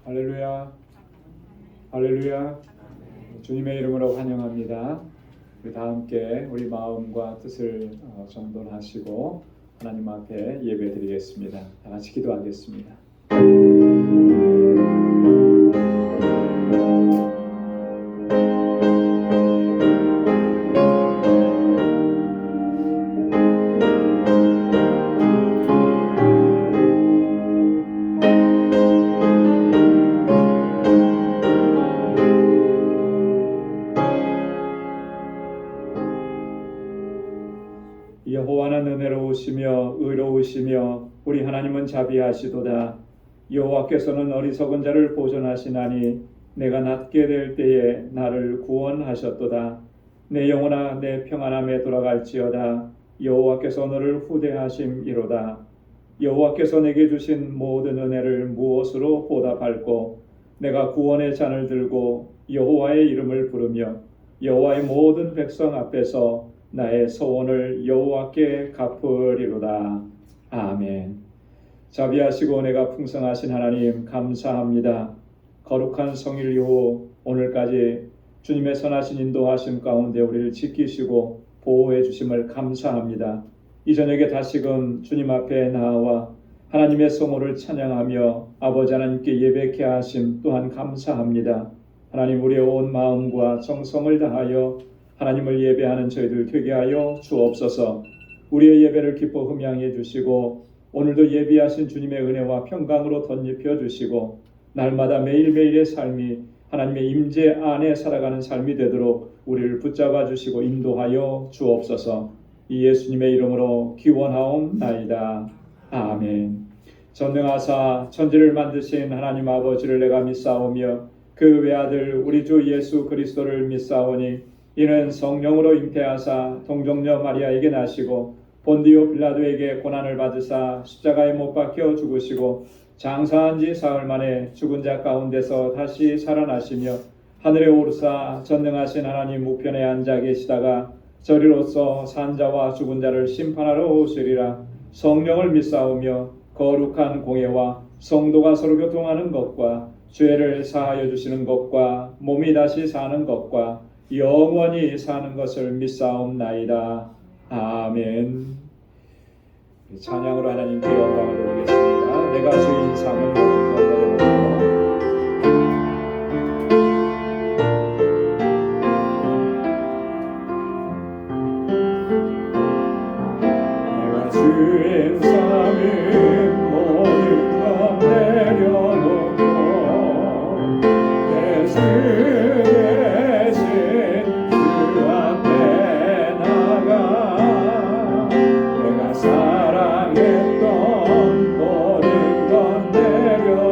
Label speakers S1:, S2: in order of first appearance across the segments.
S1: 할렐루야, 할렐루야. 주님의 이름으로 환영합니다. 우리 다 함께 우리 마음과 뜻을 정돈하시고 하나님 앞에 예배드리겠습니다. 다 같이 기도하겠습니다. 여호와는 은혜로우시며 의로우시며 우리 하나님은 자비하시도다. 여호와께서는 어리석은 자를 보존하시나니 내가 낮게 될 때에 나를 구원하셨도다. 내 영혼아 내 평안함에 돌아갈지어다. 여호와께서 너를 후대하심이로다. 여호와께서 내게 주신 모든 은혜를 무엇으로 보답할꼬. 내가 구원의 잔을 들고 여호와의 이름을 부르며 여호와의 모든 백성 앞에서 나의 소원을 여호와께 갚으리로다. 아멘. 자비하시고 내가 풍성하신 하나님 감사합니다. 거룩한 성일 이후 오늘까지 주님의 선하신 인도하심 가운데 우리를 지키시고 보호해 주심을 감사합니다. 이 저녁에 다시금 주님 앞에 나와 하나님의 성호를 찬양하며 아버지 하나님께 예배케 하심 또한 감사합니다. 하나님, 우리의 온 마음과 정성을 다하여 하나님을 예배하는 저희들 되게 하여 주옵소서. 우리의 예배를 기뻐 흠양해 주시고 오늘도 예비하신 주님의 은혜와 평강으로 덧입혀 주시고 날마다 매일매일의 삶이 하나님의 임재 안에 살아가는 삶이 되도록 우리를 붙잡아 주시고 인도하여 주옵소서. 이 예수님의 이름으로 기원하옵나이다. 아멘. 전능하사 천지를 만드신 하나님 아버지를 내가 믿사오며 그 외아들 우리 주 예수 그리스도를 믿사오니 이는 성령으로 잉태하사 동정녀 마리아에게 나시고 본디오 빌라도에게 고난을 받으사 십자가에 못 박혀 죽으시고 장사한 지 사흘 만에 죽은 자 가운데서 다시 살아나시며 하늘에 오르사 전능하신 하나님 우편에 앉아 계시다가 저리로서 산자와 죽은 자를 심판하러 오시리라. 성령을 믿사오며 거룩한 공예와 성도가 서로 교통하는 것과 죄를 사하여 주시는 것과 몸이 다시 사는 것과 영원히 사는 것을 믿사옵나이다. 아멘. 찬양으로 하나님께 영광을 돌리겠습니다. 내가 주인 삼은 모든 것 내려놓고 내가 주인 삼은 모든 것 내려놓고 내 사랑했던 모든 것 내려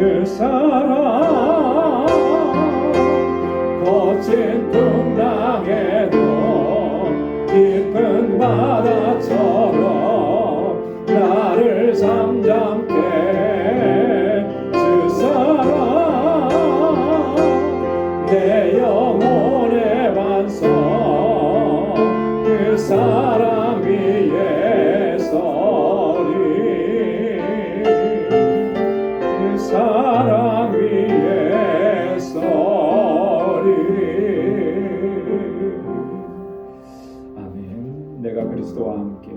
S1: 그 사랑 거친 풍랑에도 깊은 바다처럼 나를 잠잠케 그 사랑 내 영혼의 완성 그 사랑 위에 서리 그 사랑 위에 서리. 아멘. 내가 그리스도와 함께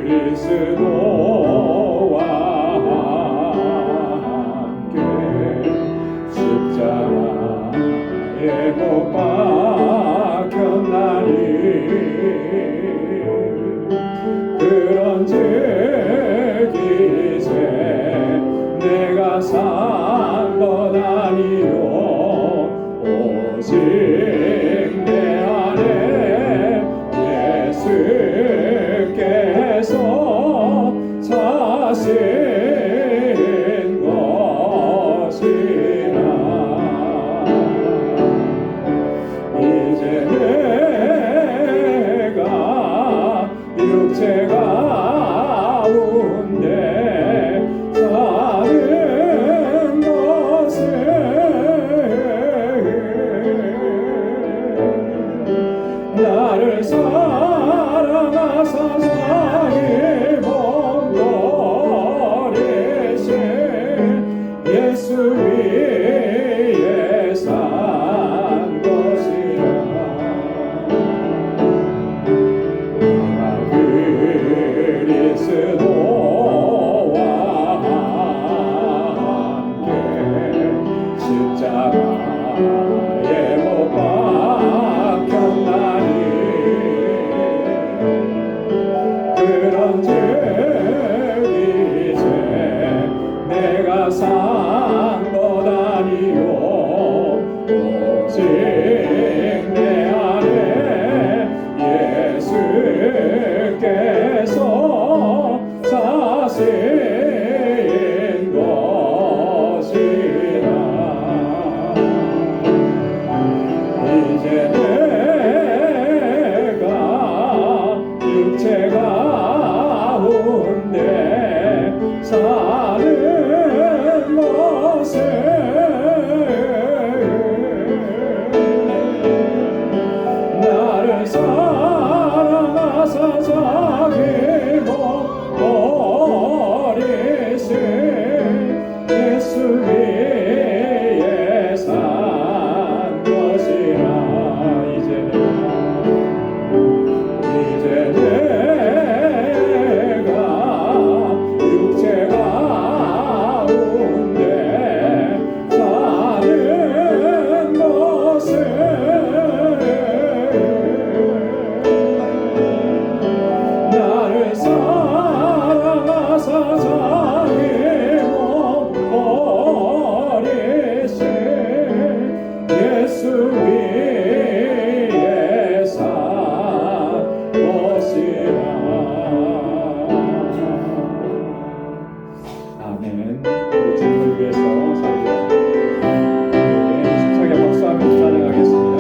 S1: 그리스도와 함께 십자가에 못 박혔나니 그런즉 이제 내가 산 것 아니요 오직 내 안에 예수께서 사신 것이라. 이제 내가 육체 가운데 사는 것은 나를 사랑하사 자기 몸 버리신 예수 위에 산 것이라. 그리스도와 함께 십자가에 못 박혔나니 그런즉 이제 내가 산 것 아니요 오직 내 안에 예수께서 사신 것이라. 이제 내가 육체 가운데 사는 것은 나를 사랑하사 자기 몸 버리신 예수 위에 산 것이라. 이제 내가 육체 가운데 사는 것은 나를 사랑하사 자기 몸 버리신 예수 위에 산 것이라. 아멘. 우리 주님을 위해서 살려 힘차게 박수하며 찬양하겠습니다.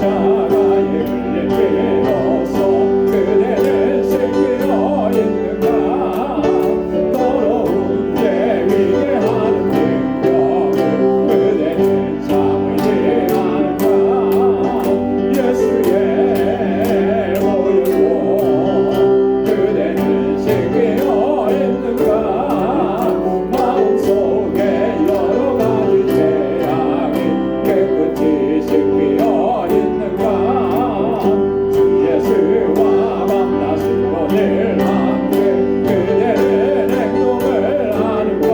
S1: 십자가에 끌려서 그대를 지키려 있는가 더러운 죄 위대하는 능력을 그대를 참으지 않을까 예수의 보혈로 그대를 지키려 있는가 마음속에 여러 가지 죄악이 깨끗이 씻기려 있는가 주 예수와 만나신 오늘 함께 그대의 행동을 아는가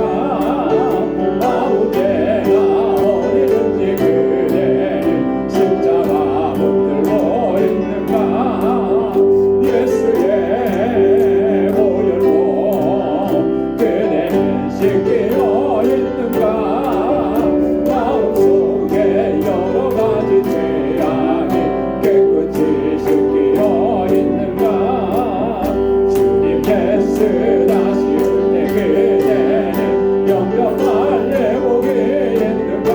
S1: 아무 때나 어디든지 그대는 십자가 붙들고 있는가 쓰다시울 때 그대는 영접할 예복이 있는가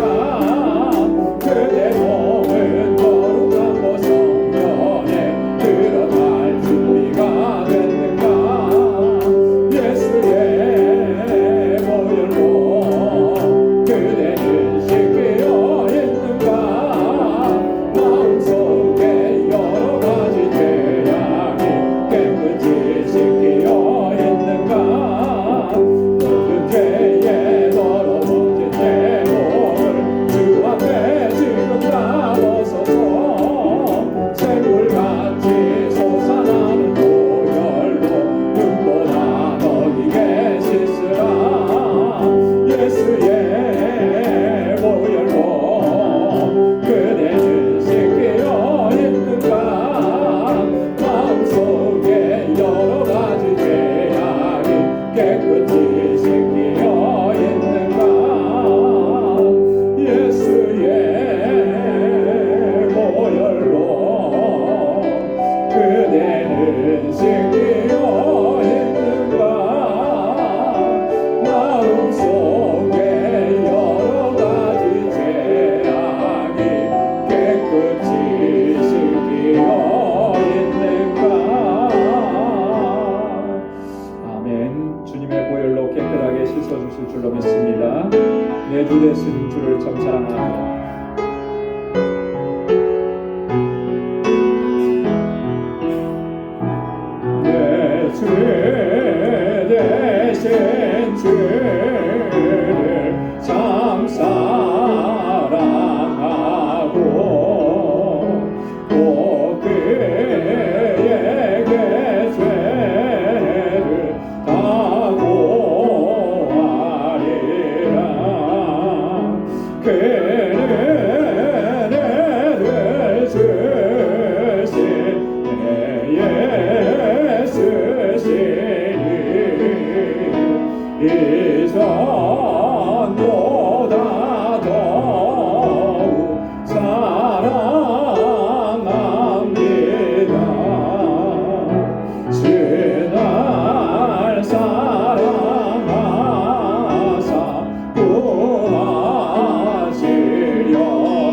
S1: 그대 몸은 거룩한 곳 성전에 들어갈 준비가 됐는가 예수의 보혈로 그대는 씻기어 있는가 마음속에 여러 가지 죄악이 깨끗이 씻기어 있는가 모든 죄에 더러워진 내 몸을 주 앞에 지금 다 벗어서 샘물같이 솟아나는 보혈로 눈보다 너희게 씻으라 예수의 보혈로 그대는 씻기어 있는가 마음속에 여러 가지 죄악이 깨끗이 씻기어 있는가 예수의 보혈로 그대는 씻기어 있는가 마음속에 여러 가지 죄악이 깨끗이 씻기어 있는가 아멘. 주님의 보혈로 깨끗하게 씻어주실 줄로 믿습니다. 내 주 되신 주를 참 사랑하며 내 주 되신 주를 참 사랑하고 또 그에게 죄를 다 고하리라 그는 애를 주신 내 예수시니 이전보다 더욱 사랑합니다 주날 사랑하사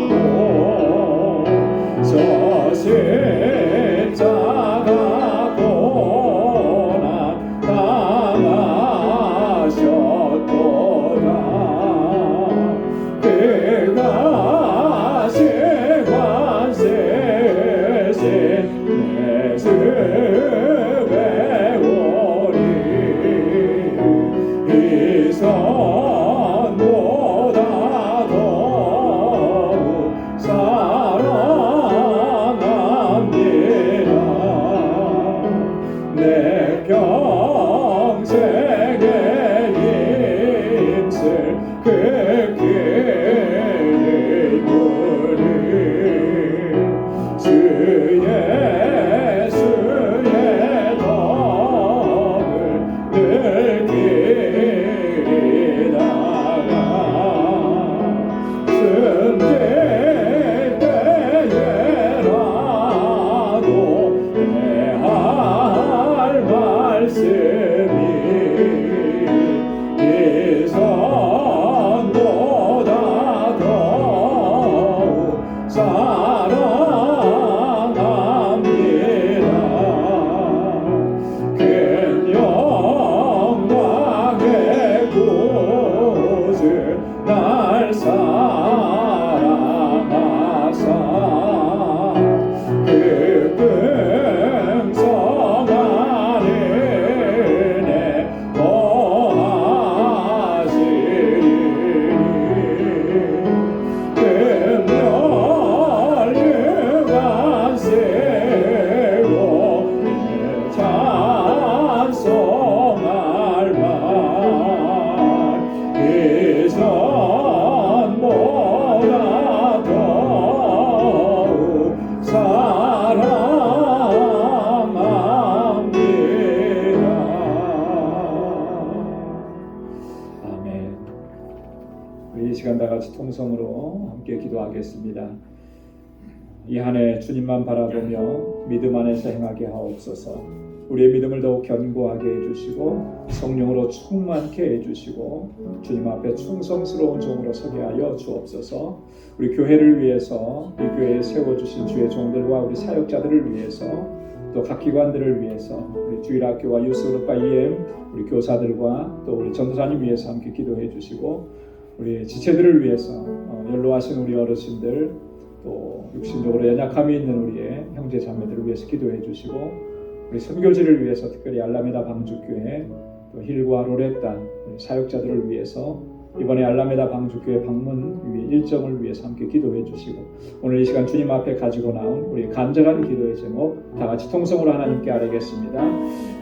S1: 구하시려고 저 십자가 고난 당하셨도다 그가 시관세신 내 주배우리 이선보다 더욱 사랑합니다 내 평생의 힘쓸 그 길을 주 예수의 덕을 늘 기다가 숨질 때에라도 내 할 말씀이 이선보다 더욱 사랑합니다 큰 영광의 구주 날 사랑하사 그 풍성한 은혜 더하시리니 금열 유관 세고 찬송할 만 이전보다 더욱 사랑합니다 아멘. 우리 이 시간 다 같이 통성으로 함께 기도하겠습니다. 이 한 해 주님만 바라보며 믿음 안에서 행하게 하옵소서. 우리의 믿음을 더욱 견고하게 해주시고 성령으로 충만케 해주시고 주님 앞에 충성스러운 종으로 서게 하여 주옵소서. 우리 교회를 위해서 이 교회에 세워주신 주의 종들과 우리 사역자들을 위해서 또 각 기관들을 위해서 우리 주일학교와 유스그룹과 EM 우리 교사들과 또 우리 전도사님 위해서 함께 기도해 주시고 우리 지체들을 위해서 연로하신 우리 어르신들 또 육신적으로 연약함이 있는 우리의 형제 자매들을 위해서 기도해 주시고 우리 선교지를 위해서 특별히 알라메다 방주교회 또 힐과 로레타 사역자들을 위해서 이번에 알라메다 방주교회 방문 일정을 위해서 함께 기도해 주시고 오늘 이 시간 주님 앞에 가지고 나온 우리 간절한 기도의 제목 다 같이 통성으로 하나님께 아뢰겠습니다.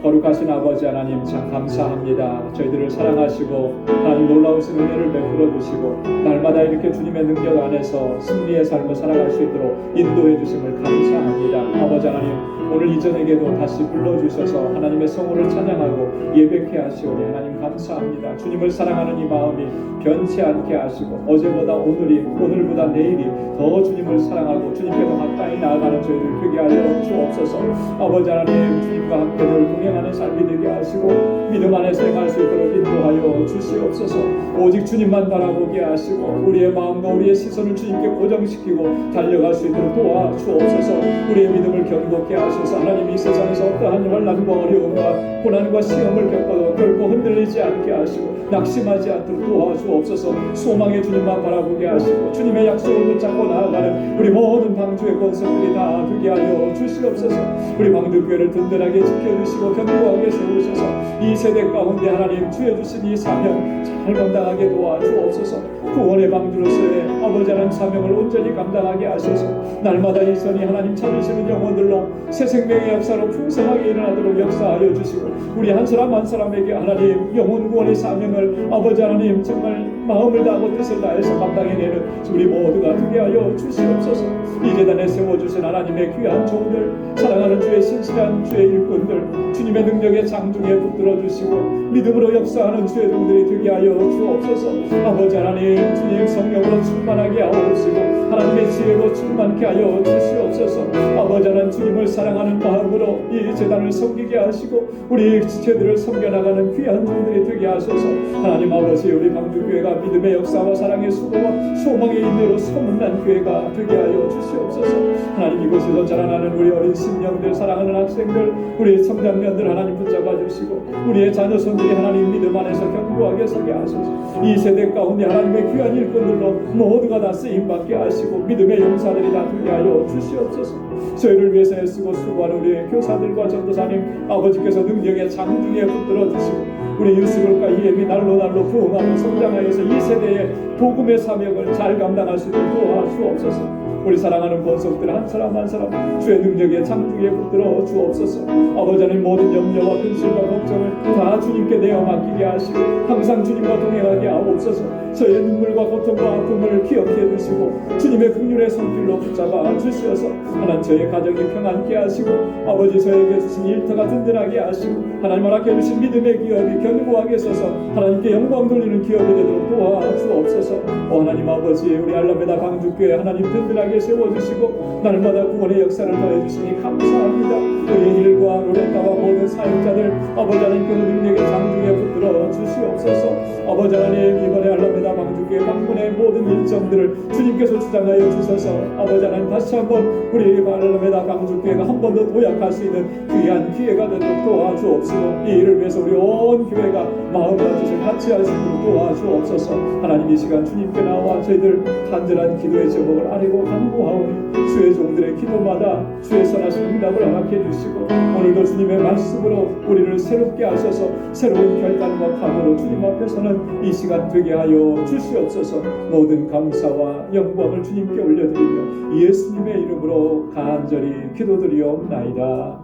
S1: 거룩하신 아버지 하나님 참 감사합니다. 저희들을 사랑하시고 하나님 놀라우신 은혜를 베풀어 주시고 날마다 이렇게 주님의 능력 안에서 승리의 삶을 살아갈 수 있도록 인도해 주심을 감사합니다. 아버지 하나님 오늘 이전에게도 다시 불러주셔서 하나님의 성호를 찬양하고 예배케 하시오니 하나님 감사합니다. 주님을 사랑하는 이 마음이 변치 않게 하시고 어제보다 오늘보다 내일이 더 주님을 사랑하고 주님께서 가까이 나아가는 저희들 되게 하여 주옵소서. 아버지 하나님 주님과 함께 늘 동행하는 삶이 되게 하시고 믿음 안에서 행할 수 있도록 인도하여 주시옵소서. 오직 주님만 바라보게 하시고 우리의 마음과 우리의 시선을 주님께 고정시키고 달려갈 수 있도록 도와주옵소서. 우리의 믿음을 견고케 하셔서 하나님 이 세상에서 어떠한 환난과 어려움과 고난과 시험을 겪어도 결코 흔들리지 않게 하시고 낙심하지 않도록 도와주옵소서. 소망의 주님만 바라보게 하시고 주님의 약속을 붙잡고 나아가는 우리 모든 방주의 권속들이 다 되게 하여 주시옵소서. 우리 방주교회를 든든하게 지켜주시고 견고하게 세우셔서 이 세대 가운데 하나님 주여 주신 이 사명 잘 감당하게 도와주옵소서. 구원의 방주로서의 아버지 하나님 사명을 온전히 감당하게 하셔서 날마다 이 선이 하나님 찾으시는 영혼들로 새 생명의 역사로 풍성하게 일어나도록 역사하여 주시고 우리 한 사람 한 사람에게 하나님 영혼 구원의 사명을 아버지 하나님 정말 마음을 다하고 뜻을 다해서 감당해내는 우리 모두가 되게 하여 주시옵소서. 이 재단에 세워주신 하나님의 귀한 종들 사랑하는 주의 신실한 주의 일꾼들 주님의 능력의 장중에 붙들어 주시고 믿음으로 역사하는 주의 종들이 되게 하여 주옵소서. 아버지 하나님 주님 성령으로 충만하게 하옵시고 하나님의 지혜로 충만케 하여 주시옵소서. 아버지 하나님 주님을 사랑하는 마음으로 이 재단을 섬기게 하시고 우리 지체들을 섬겨나가는 귀한 종들이 되게 하소서. 하나님 아버지 우리 방주교회가 믿음의 역사와 사랑의 수고와 소망의 인내로 소문난 교회가 되게 하여 주시옵소서. 하나님 이곳에서 자라나는 우리 어린 심령들 사랑하는 학생들 우리의 성장면들 하나님 붙잡아 주시고 우리의 자녀손들이 하나님 믿음 안에서 견고하게 서게 하소서. 이 세대 가운데 하나님의 귀한 일꾼들로 모두가 다 쓰임받게 하시고 믿음의 용사들이 다 되게 하여 주시옵소서. 저희를 위해서 애쓰고 수고하는 우리의 교사들과 전도사님 아버지께서 능력의 장중에 붙들어 주시고 우리 유스그룹과 EM이 날로 부흥하고 성장하여서 이 세대의 복음의 사명을 잘 감당할 수 있도록 도와주옵소서. 우리 사랑하는 권속들 한 사람 한 사람 주의 능력의 장중에 붙들어 주옵소서. 아버지 하나님 모든 염려와 근심과 걱정을 다 주님께 내어 맡기게 하시고 항상 주님과 동행하게 하옵소서. 저의 눈물과 고통과 아픔을 기억해 주시고 주님의 긍휼의 손길로 붙잡아 주시어서 하나님 저의 가정이 평안케 하시고 아버지 저에게 주신 일터가 든든하게 하시고 하나님 허락해 주신 믿음의 기업이 견고하게 서서 하나님께 영광 돌리는 기업이 되도록 도와주옵소서. 하나님 아버지 우리 알라메다 방주교회 하나님 든든하게 세워주시고 날마다 구원의 역사를 더해주시니 감사합니다. 우리 힐과 로레타와 모든 사역자들 아버지 하나님께서 능력의 장중에 붙들어 주시옵소서. 아버지 하나님 이번에 알라메다 방주교회 방문의 모든 일정들을 주님께서 주장하여 주셔서 아버지 하나님 다시 한번 우리 알라메다 방주교회가 한 번 더 도약할 수 있는 귀한 기회가 되도록 도와주옵시고 이 일을 위해서 우리 온 교회가 마음과 뜻을 같이 할 수 있도록 도와주옵소서. 하나님 이 시간 주님께 나와 저희들 간절한 기도의 제목을 아뢰고 간구하오니 주의 종들의 기도마다 주의 선하신 응답을 허락해 주시고 오늘도 주님의 말씀으로 우리를 새롭게 하셔서 새로운 결단과 각오로 주님 앞에서는 이 시간 되게 하여 주시옵소서. 모든 감사와 영광을 주님께 올려드리며 예수님의 이름으로 간절히 기도드리옵나이다.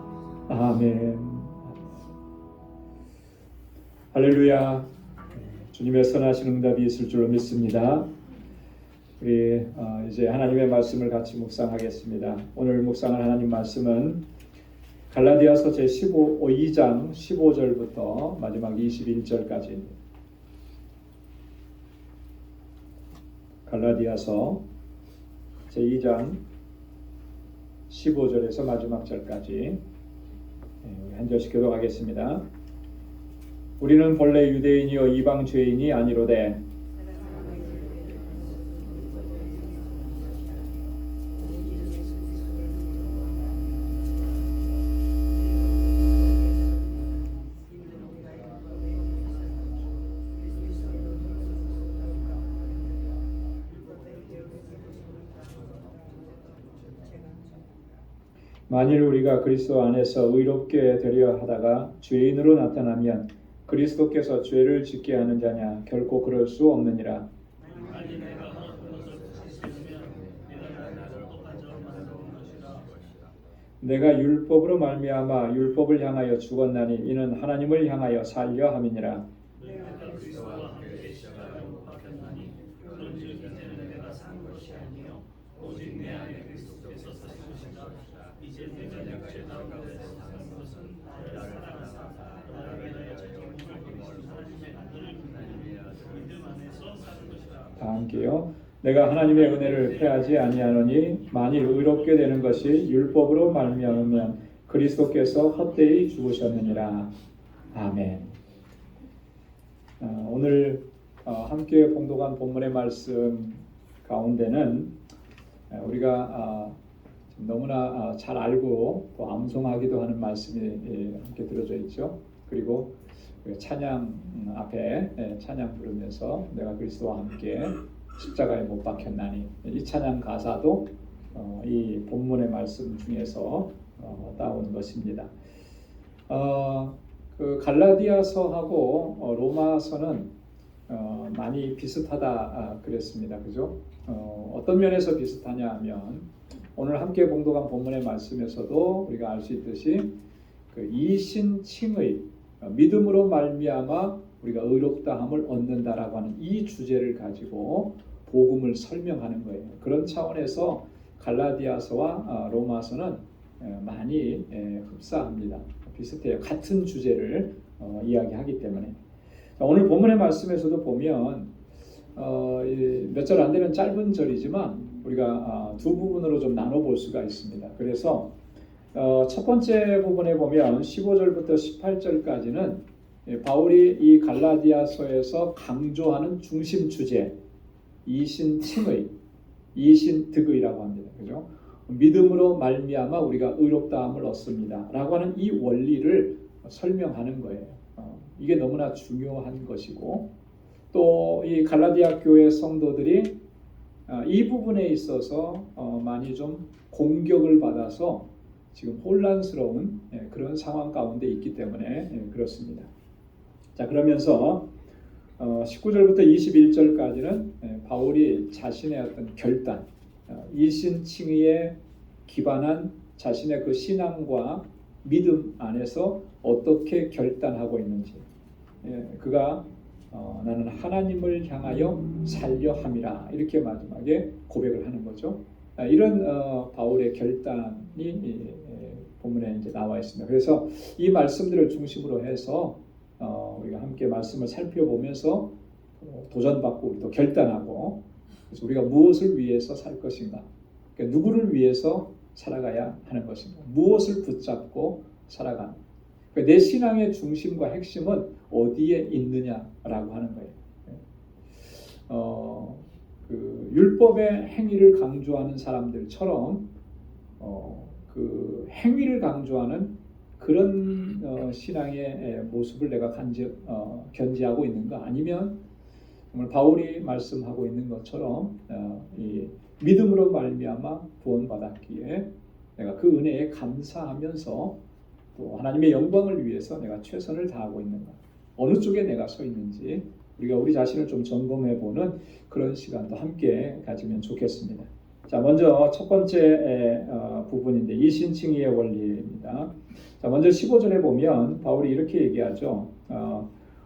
S1: 아멘. 할렐루야. 주님의 선하신 응답이 있을 줄로 믿습니다. 우리 이제 하나님의 말씀을 같이 묵상하겠습니다. 오늘 묵상할 하나님 말씀은 갈라디아서 제2장 15절부터 마지막 21절까지입니다. 갈라디아서 제2장 15절에서 마지막 절까지 한 절씩 교독하겠습니다. 우리는 본래 유대인이요 이방 죄인이 아니로되 만일 우리가 그리스도 안에서 의롭게 되려 하다가 죄인으로 나타나면 그리스도께서 죄를 짓게 하는 자냐? 결코 그럴 수 없느니라. 내가 율법으로 말미암아 율법을 향하여 죽었나니 이는 하나님을 향하여 살려 함이니라. 다 함께요. 내가 하나님의 은혜를 패하지 아니하노니 만일 의롭게 되는 것이 율법으로 말미암으면 그리스도께서 헛되이 죽으셨느니라. 아멘. 오늘 함께 봉독한 본문의 말씀 가운데는 우리가 너무나 잘 알고 또 암송하기도 하는 말씀이 함께 들어져 있죠. 그리고 찬양 앞에 찬양 부르면서 내가 그리스도와 함께 십자가에 못 박혔나니, 이 찬양 가사도 이 본문의 말씀 중에서 따온 것입니다. 그 갈라디아서하고 로마서는 많이 비슷하다 그랬습니다. 그죠? 어떤 면에서 비슷하냐 하면 오늘 함께 봉독한 본문의 말씀에서도 우리가 알 수 있듯이 그 이신칭의 믿음으로 말미암아 우리가 의롭다함을 얻는다라고 하는 이 주제를 가지고 복음을 설명하는 거예요. 그런 차원에서 갈라디아서와 로마서는 많이 흡사합니다. 비슷해요. 같은 주제를 이야기하기 때문에. 오늘 본문의 말씀에서도 보면 몇 절 안 되는 짧은 절이지만 우리가 두 부분으로 좀 나눠볼 수가 있습니다. 그래서 첫 번째 부분에 보면 15절부터 18절까지는 바울이 이 갈라디아서에서 강조하는 중심 주제, 이신칭의, 이신득의라고 합니다. 그죠? 믿음으로 말미암아 우리가 의롭다함을 얻습니다. 라고 하는 이 원리를 설명하는 거예요. 이게 너무나 중요한 것이고, 또 이 갈라디아 교회 성도들이 이 부분에 있어서 많이 좀 공격을 받아서 지금 혼란스러운 그런 상황 가운데 있기 때문에 그렇습니다. 자, 그러면서 19절부터 21절까지는 바울이 자신의 어떤 결단, 이신칭의에 기반한 자신의 그 신앙과 믿음 안에서 어떻게 결단하고 있는지, 그가 나는 하나님을 향하여 살려 함이라 이렇게 마지막에 고백을 하는 거죠. 이런 바울의 결단이 본문에 이제 나와 있습니다. 그래서 이 말씀들을 중심으로 해서 우리가 함께 말씀을 살펴보면서 도전받고 우리도 결단하고, 그래서 우리가 무엇을 위해서 살 것인가, 그러니까 누구를 위해서 살아가야 하는 것인가, 무엇을 붙잡고 살아가는, 그러니까 내 신앙의 중심과 핵심은 어디에 있느냐라고 하는 거예요. 그 율법의 행위를 강조하는 사람들처럼 그 행위를 강조하는 그런 신앙의 모습을 내가 견지하고 있는가, 아니면 정말 바울이 말씀하고 있는 것처럼 이 믿음으로 말미암아 구원받았기에 내가 그 은혜에 감사하면서 또 하나님의 영광을 위해서 내가 최선을 다하고 있는가, 어느 쪽에 내가 서 있는지 우리가 우리 자신을 좀 점검해보는 그런 시간도 함께 가지면 좋겠습니다. 자, 먼저 첫 번째 부분인데 이신칭의의 원리입니다. 자, 먼저 15절에 보면 바울이 이렇게 얘기하죠.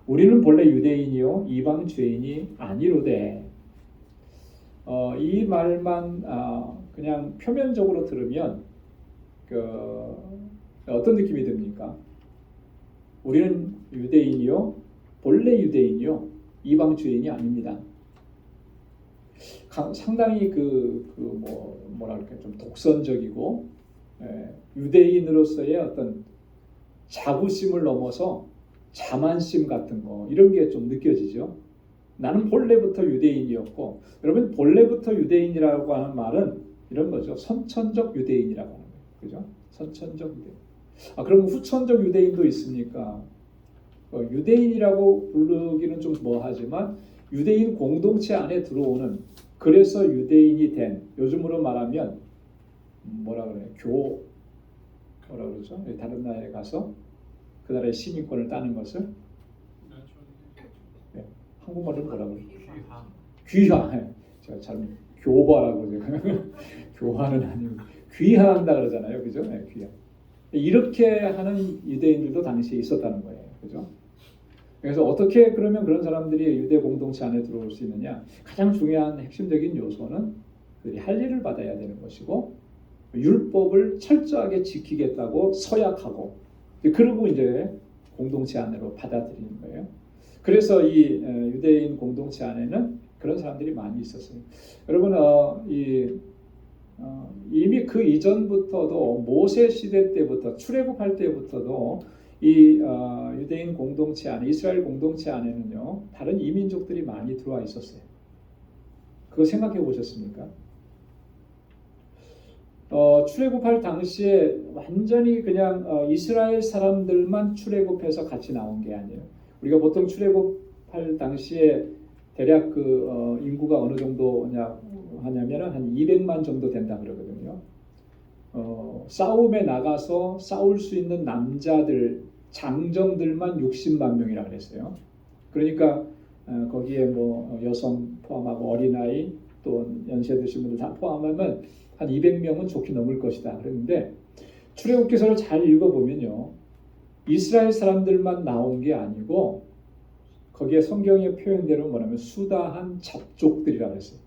S1: 우리는 본래 유대인이요 이방 죄인이 아니로되. 이 말만 그냥 표면적으로 들으면 어떤 느낌이 듭니까? 우리는 유대인이요 본래 유대인이요 이방 죄인이 아닙니다. 상당히 뭐랄까 좀 독선적이고 유대인으로서의 어떤 자부심을 넘어서 자만심 같은 거 이런 게 좀 느껴지죠. 나는 본래부터 유대인이었고, 여러분 본래부터 유대인이라고 하는 말은 이런 거죠. 선천적 유대인이라고 하는 거예요. 그죠? 선천적 유대인. 그럼 후천적 유대인도 있습니까? 유대인이라고 부르기는 좀 뭐하지만 유대인 공동체 안에 들어오는, 그래서 유대인이 된, 요즘으로 말하면 뭐라 그래요? 뭐라 그러죠? 다른 나라에 가서 그 나라의 시민권을 따는 것을 한국말로 뭐라 그래요? 귀화. 제가 잘 교화라고 제가 교화는 아니고 귀화한다 그러잖아요, 그죠? 귀화. 이렇게 하는 유대인들도 당시에 있었다는 거예요, 그죠? 그래서 어떻게 그러면 그런 사람들이 유대 공동체 안에 들어올 수 있느냐? 가장 중요한 핵심적인 요소는 그들이 할 일을 받아야 되는 것이고, 율법을 철저하게 지키겠다고 서약하고, 그리고 이제 공동체 안으로 받아들이는 거예요. 그래서 이 유대인 공동체 안에는 그런 사람들이 많이 있었어요. 여러분, 이미 그 이전부터도 모세 시대 때부터 출애굽할 때부터도 이 유대인 공동체 안에, 이스라엘 공동체 안에는요 다른 이민족들이 많이 들어와 있었어요. 그거 생각해 보셨습니까? 출애굽할 당시에 완전히 그냥 이스라엘 사람들만 출애굽해서 같이 나온 게 아니에요. 우리가 보통 출애굽할 당시에 대략 그 인구가 어느 정도냐 하냐면은 한 200만 정도 된다 그러거든요. 싸움에 나가서 싸울 수 있는 남자들, 장정들만 60만 명이라 그랬어요. 그러니까 거기에 뭐 여성 포함하고 어린아이 또 연세 드신 분들 다 포함하면 한 200명은 좋게 넘을 것이다 그랬는데, 출애굽기서를 잘 읽어보면요 이스라엘 사람들만 나온 게 아니고 거기에 성경의 표현대로 뭐냐면 수다한 잡족들이라고 했어요.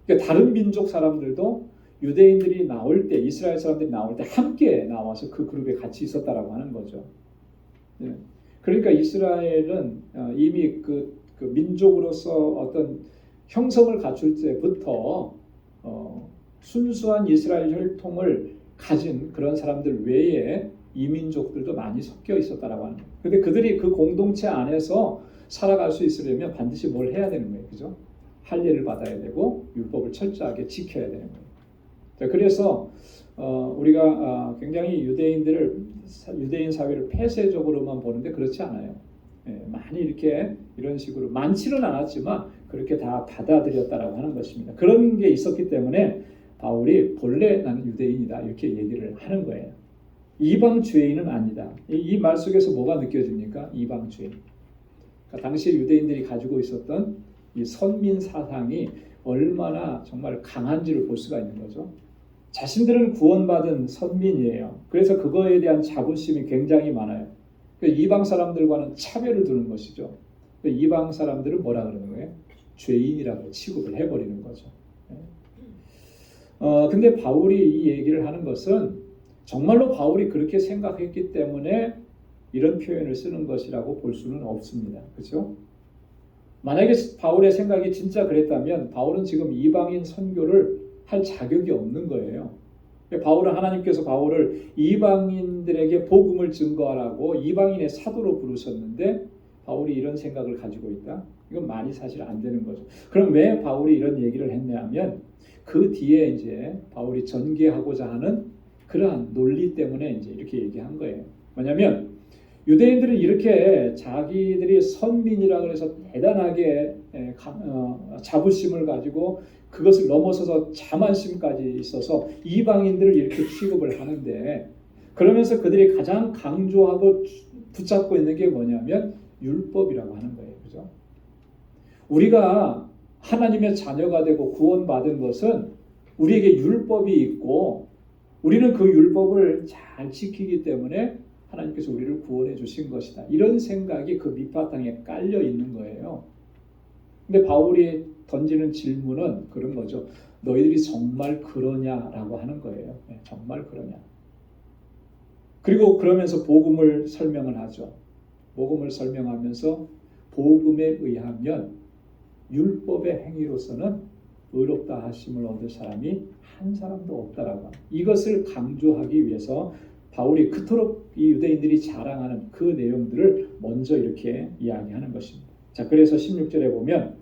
S1: 그러니까 다른 민족 사람들도 유대인들이 나올 때, 이스라엘 사람들이 나올 때 함께 나와서 그 그룹에 같이 있었다라고 하는 거죠. 그러니까 이스라엘은 이미 그 민족으로서 어떤 형성을 갖출 때부터 순수한 이스라엘 혈통을 가진 그런 사람들 외에 이민족들도 많이 섞여 있었다라고 하는 거예요. 근데 그들이 그 공동체 안에서 살아갈 수 있으려면 반드시 뭘 해야 되는 거예요, 그죠? 할례를 받아야 되고 율법을 철저하게 지켜야 되는 거예요. 자, 그래서 우리가 굉장히 유대인 사회를 폐쇄적으로만 보는데 그렇지 않아요. 많이 이렇게 이런 식으로 많지는 않았지만 그렇게 다 받아들였다라고 하는 것입니다. 그런 게 있었기 때문에 바울이 본래 나는 유대인이다 이렇게 얘기를 하는 거예요. 이방 죄인은 아니다. 이 말 속에서 뭐가 느껴집니까? 이방 죄인. 그러니까 당시 유대인들이 가지고 있었던 이 선민 사상이 얼마나 정말 강한지를 볼 수가 있는 거죠. 자신들은 구원받은 선민이에요. 그래서 그거에 대한 자부심이 굉장히 많아요. 이방 사람들과는 차별을 두는 것이죠. 이방 사람들은 뭐라 그러는 거예요? 죄인이라고 취급을 해버리는 거죠. 근데 바울이 이 얘기를 하는 것은 정말로 바울이 그렇게 생각했기 때문에 이런 표현을 쓰는 것이라고 볼 수는 없습니다. 그렇죠? 만약에 바울의 생각이 진짜 그랬다면 바울은 지금 이방인 선교를 할 자격이 없는 거예요. 바울은 하나님께서 바울을 이방인들에게 복음을 증거하라고 이방인의 사도로 부르셨는데 바울이 이런 생각을 가지고 있다? 이건 말이 사실 안 되는 거죠. 그럼 왜 바울이 이런 얘기를 했냐면 그 뒤에 이제 바울이 전개하고자 하는 그러한 논리 때문에 이제 이렇게 얘기한 거예요. 뭐냐면 유대인들은 이렇게 자기들이 선민이라 그래서 대단하게 자부심을 가지고 그것을 넘어서서 자만심까지 있어서 이방인들을 이렇게 취급을 하는데, 그러면서 그들이 가장 강조하고 붙잡고 있는 게 뭐냐면 율법이라고 하는 거예요. 그죠? 우리가 하나님의 자녀가 되고 구원받은 것은 우리에게 율법이 있고 우리는 그 율법을 잘 지키기 때문에 하나님께서 우리를 구원해 주신 것이다. 이런 생각이 그 밑바탕에 깔려 있는 거예요. 근데 바울이 던지는 질문은 그런 거죠. 너희들이 정말 그러냐라고 하는 거예요. 정말 그러냐. 그리고 그러면서 복음을 설명을 하죠. 복음을 설명하면서 복음에 의하면 율법의 행위로서는 의롭다 하심을 얻을 사람이 한 사람도 없다라고 합니다. 이것을 강조하기 위해서 바울이 그토록 이 유대인들이 자랑하는 그 내용들을 먼저 이렇게 이야기하는 것입니다. 자, 그래서 16절에 보면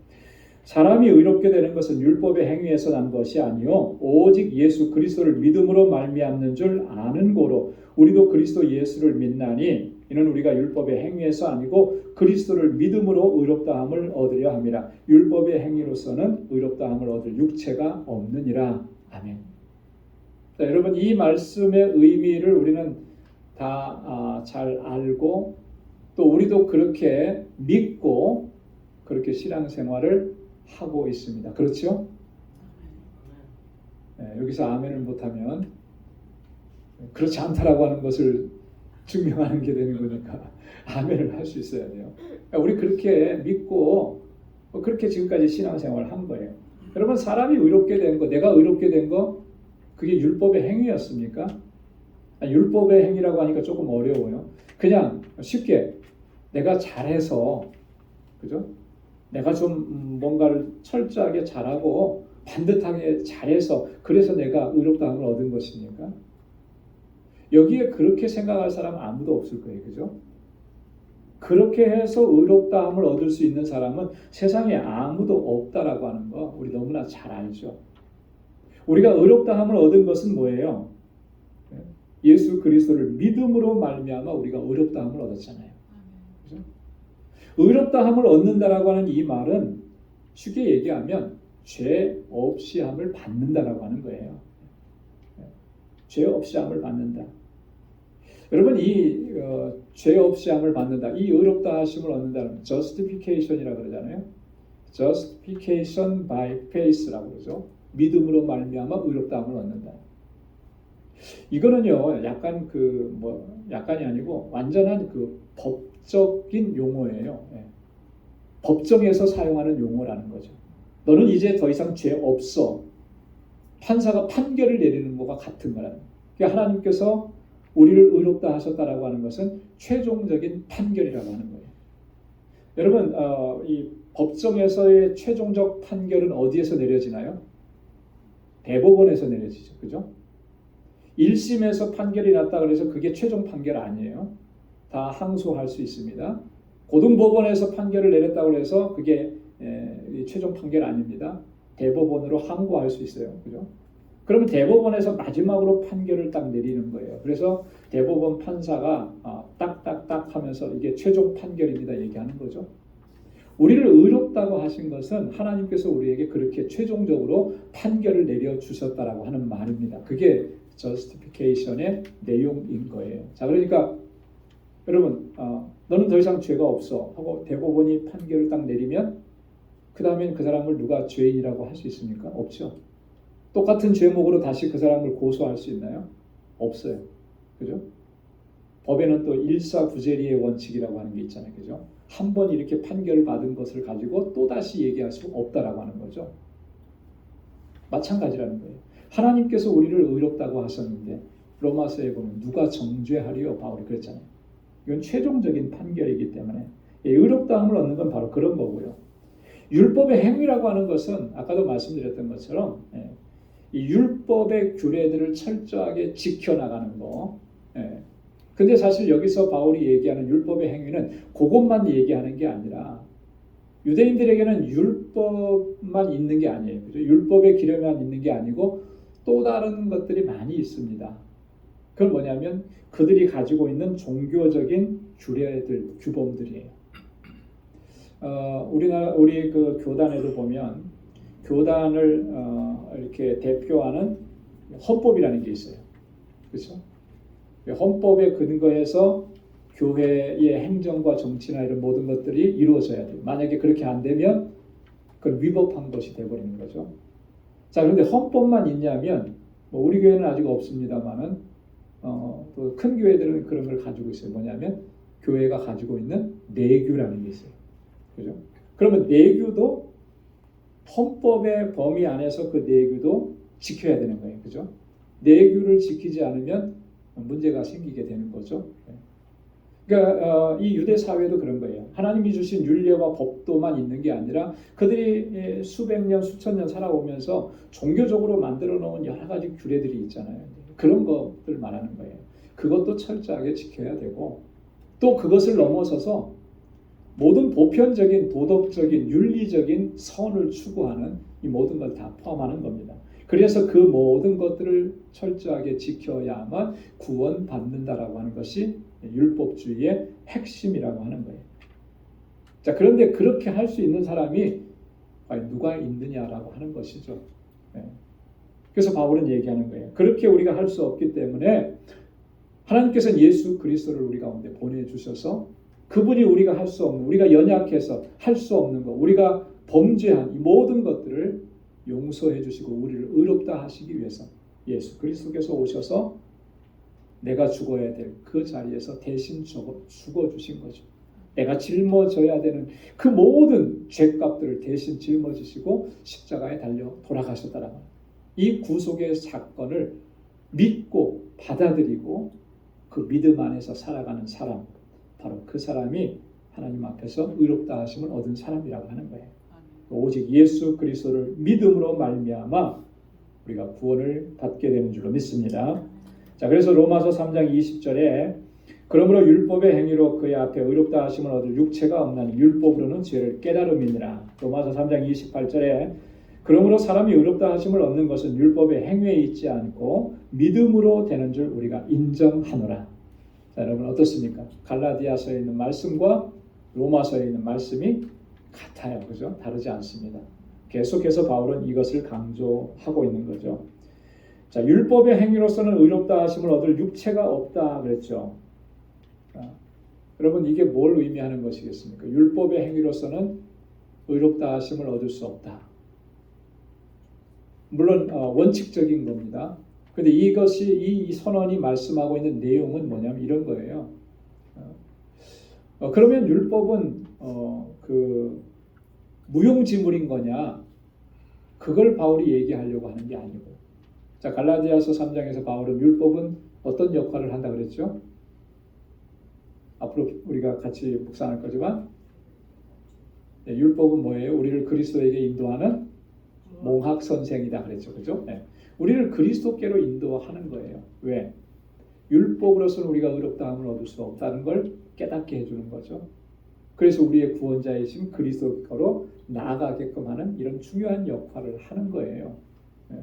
S1: 사람이 의롭게 되는 것은 율법의 행위에서 난 것이 아니요 오직 예수 그리스도를 믿음으로 말미암는 줄 아는 고로 우리도 그리스도 예수를 믿나니 이는 우리가 율법의 행위에서 아니고 그리스도를 믿음으로 의롭다함을 얻으려 함이라. 율법의 행위로서는 의롭다함을 얻을 육체가 없느니라. 아멘. 자, 여러분 이 말씀의 의미를 우리는 다 잘 알고 또 우리도 그렇게 믿고 그렇게 신앙생활을 하고 있습니다. 그렇죠? 네, 여기서 아멘을 못하면 그렇지 않다라고 하는 것을 증명하는 게 되는 거니까 아멘을 할 수 있어야 돼요. 우리 그렇게 믿고 그렇게 지금까지 신앙생활을 한 거예요. 여러분 사람이 의롭게 된 거, 내가 의롭게 된 거 그게 율법의 행위였습니까? 율법의 행위라고 하니까 조금 어려워요. 그냥 쉽게 내가 잘해서 그죠? 내가 좀 뭔가를 철저하게 잘하고 반듯하게 잘해서 그래서 내가 의롭다함을 얻은 것입니까? 여기에 그렇게 생각할 사람 아무도 없을 거예요. 그죠? 그렇게 해서 의롭다함을 얻을 수 있는 사람은 세상에 아무도 없다라고 하는 거 우리 너무나 잘 알죠. 우리가 의롭다함을 얻은 것은 뭐예요? 예수 그리스도를 믿음으로 말미암아 우리가 의롭다함을 얻었잖아요. 그죠? 의롭다함을 얻는다라고 하는 이 말은 쉽게 얘기하면 죄 없이 함을 받는다라고 하는 거예요. 죄 없이 함을 받는다. 여러분 이 죄 없이 함을 받는다. 이 의롭다 하심을 얻는다는 justification이라고 그러잖아요. justification by faith라고 그러죠. 믿음으로 말미암아 의롭다 함을 얻는다. 이거는요, 약간 약간이 아니고 완전한 그 법적인 용어예요. 예. 법정에서 사용하는 용어라는 거죠. 너는 이제 더 이상 죄 없어. 판사가 판결을 내리는 것과 같은 거라는 거예요. 그러니까 하나님께서 우리를 의롭다 하셨다라고 하는 것은 최종적인 판결이라고 하는 거예요. 여러분, 이 법정에서의 최종적 판결은 어디에서 내려지나요? 대법원에서 내려지죠. 그죠? 1심에서 판결이 났다 그래서 그게 최종 판결 아니에요. 다 항소할 수 있습니다. 고등법원에서 판결을 내렸다고 해서 그게 최종 판결 아닙니다. 대법원으로 항고할 수 있어요. 그죠? 그러면 대법원에서 마지막으로 판결을 딱 내리는 거예요. 그래서 대법원 판사가 딱딱딱 하면서 이게 최종 판결입니다. 얘기하는 거죠. 우리를 의롭다고 하신 것은 하나님께서 우리에게 그렇게 최종적으로 판결을 내려주셨다라고 하는 말입니다. 그게 justification의 내용인 거예요. 자, 그러니까 여러분 너는 더 이상 죄가 없어 하고 대법원이 판결을 딱 내리면 그 다음엔 그 사람을 누가 죄인이라고 할 수 있습니까? 없죠. 똑같은 죄목으로 다시 그 사람을 고소할 수 있나요? 없어요. 그죠? 법에는 또 일사부재리의 원칙이라고 하는 게 있잖아요. 그죠? 한 번 이렇게 판결을 받은 것을 가지고 또다시 얘기할 수 없다라고 하는 거죠. 마찬가지라는 거예요. 하나님께서 우리를 의롭다고 하셨는데 로마서에 보면 누가 정죄하리요? 바울이 그랬잖아요. 이건 최종적인 판결이기 때문에 의롭다함을 얻는 건 바로 그런 거고요. 율법의 행위라고 하는 것은 아까도 말씀드렸던 것처럼 이 율법의 규례들을 철저하게 지켜나가는 거. 근데 사실 여기서 바울이 얘기하는 율법의 행위는 그것만 얘기하는 게 아니라 유대인들에게는 율법만 있는 게 아니에요. 그죠? 율법의 기름만 있는 게 아니고 또 다른 것들이 많이 있습니다. 그건 뭐냐면 그들이 가지고 있는 종교적인 규례들, 규범들이에요. 우리 그 교단에도 보면 교단을 이렇게 대표하는 헌법이라는 게 있어요. 그렇죠? 헌법에 근거해서 교회의 행정과 정치나 이런 모든 것들이 이루어져야 돼요. 만약에 그렇게 안 되면 그건 위법한 것이 되어버리는 거죠. 자, 그런데 헌법만 있냐면 우리 교회는 아직 없습니다만은 또 큰 교회들은 그런 걸 가지고 있어요. 뭐냐면 교회가 가지고 있는 내규라는 게 있어요. 그죠? 그러면 내규도 헌법의 범위 안에서 그 내규도 지켜야 되는 거예요. 그죠? 내규를 지키지 않으면 문제가 생기게 되는 거죠. 그러니까 이 유대 사회도 그런 거예요. 하나님이 주신 율례와 법도만 있는 게 아니라 그들이 수백 년, 수천 년 살아오면서 종교적으로 만들어 놓은 여러 가지 규례들이 있잖아요. 그런 것들 말하는 거예요. 그것도 철저하게 지켜야 되고, 또 그것을 넘어서서 모든 보편적인 도덕적인 윤리적인 선을 추구하는 이 모든 걸 다 포함하는 겁니다. 그래서 그 모든 것들을 철저하게 지켜야만 구원받는다라고 하는 것이 율법주의의 핵심이라고 하는 거예요. 자, 그런데 그렇게 할 수 있는 사람이 과연 누가 있느냐라고 하는 것이죠. 그래서 바울은 얘기하는 거예요. 그렇게 우리가 할 수 없기 때문에 하나님께서는 예수 그리스도를 우리 가운데 보내주셔서 그분이 우리가 할 수 없는, 우리가 연약해서 할 수 없는 것, 우리가 범죄한 이 모든 것들을 용서해 주시고 우리를 의롭다 하시기 위해서 예수 그리스도께서 오셔서 내가 죽어야 될 그 자리에서 대신 죽어 주신 거죠. 내가 짊어져야 되는 그 모든 죄값들을 대신 짊어지시고 십자가에 달려 돌아가셨다라는 거예요. 이 구속의 사건을 믿고 받아들이고 그 믿음 안에서 살아가는 사람, 바로 그 사람이 하나님 앞에서 의롭다 하심을 얻은 사람이라고 하는 거예요. 오직 예수 그리스도를 믿음으로 말미암아 우리가 구원을 받게 되는 줄로 믿습니다. 자, 그래서 로마서 3장 20절에 그러므로 율법의 행위로 그의 앞에 의롭다 하심을 얻을 육체가 없나니 율법으로는 죄를 깨달음이니라. 로마서 3장 28절에 그러므로 사람이 의롭다 하심을 얻는 것은 율법의 행위에 있지 않고 믿음으로 되는 줄 우리가 인정하노라. 자, 여러분 어떻습니까? 갈라디아서에 있는 말씀과 로마서에 있는 말씀이 같아요. 그죠? 다르지 않습니다. 계속해서 바울은 이것을 강조하고 있는 거죠. 자, 율법의 행위로서는 의롭다 하심을 얻을 육체가 없다 그랬죠. 자, 여러분 이게 뭘 의미하는 것이겠습니까? 율법의 행위로서는 의롭다 하심을 얻을 수 없다. 물론 원칙적인 겁니다. 근데 이것이 이 선언이 말씀하고 있는 내용은 뭐냐면 이런 거예요. 그러면 율법은 그 무용지물인 거냐? 그걸 바울이 얘기하려고 하는 게 아니고. 자, 갈라디아서 3장에서 바울은 율법은 어떤 역할을 한다 그랬죠? 앞으로 우리가 같이 묵상할 거지만 율법은 뭐예요? 우리를 그리스도에게 인도하는 몽학 선생이다 그랬죠. 그죠? 네. 우리를 그리스도께로 인도하는 거예요. 왜? 율법으로서는 우리가 의롭다함을 얻을 수 없다는 걸 깨닫게 해주는 거죠. 그래서 우리의 구원자이신 그리스도께로 나아가게끔 하는 이런 중요한 역할을 하는 거예요. 네.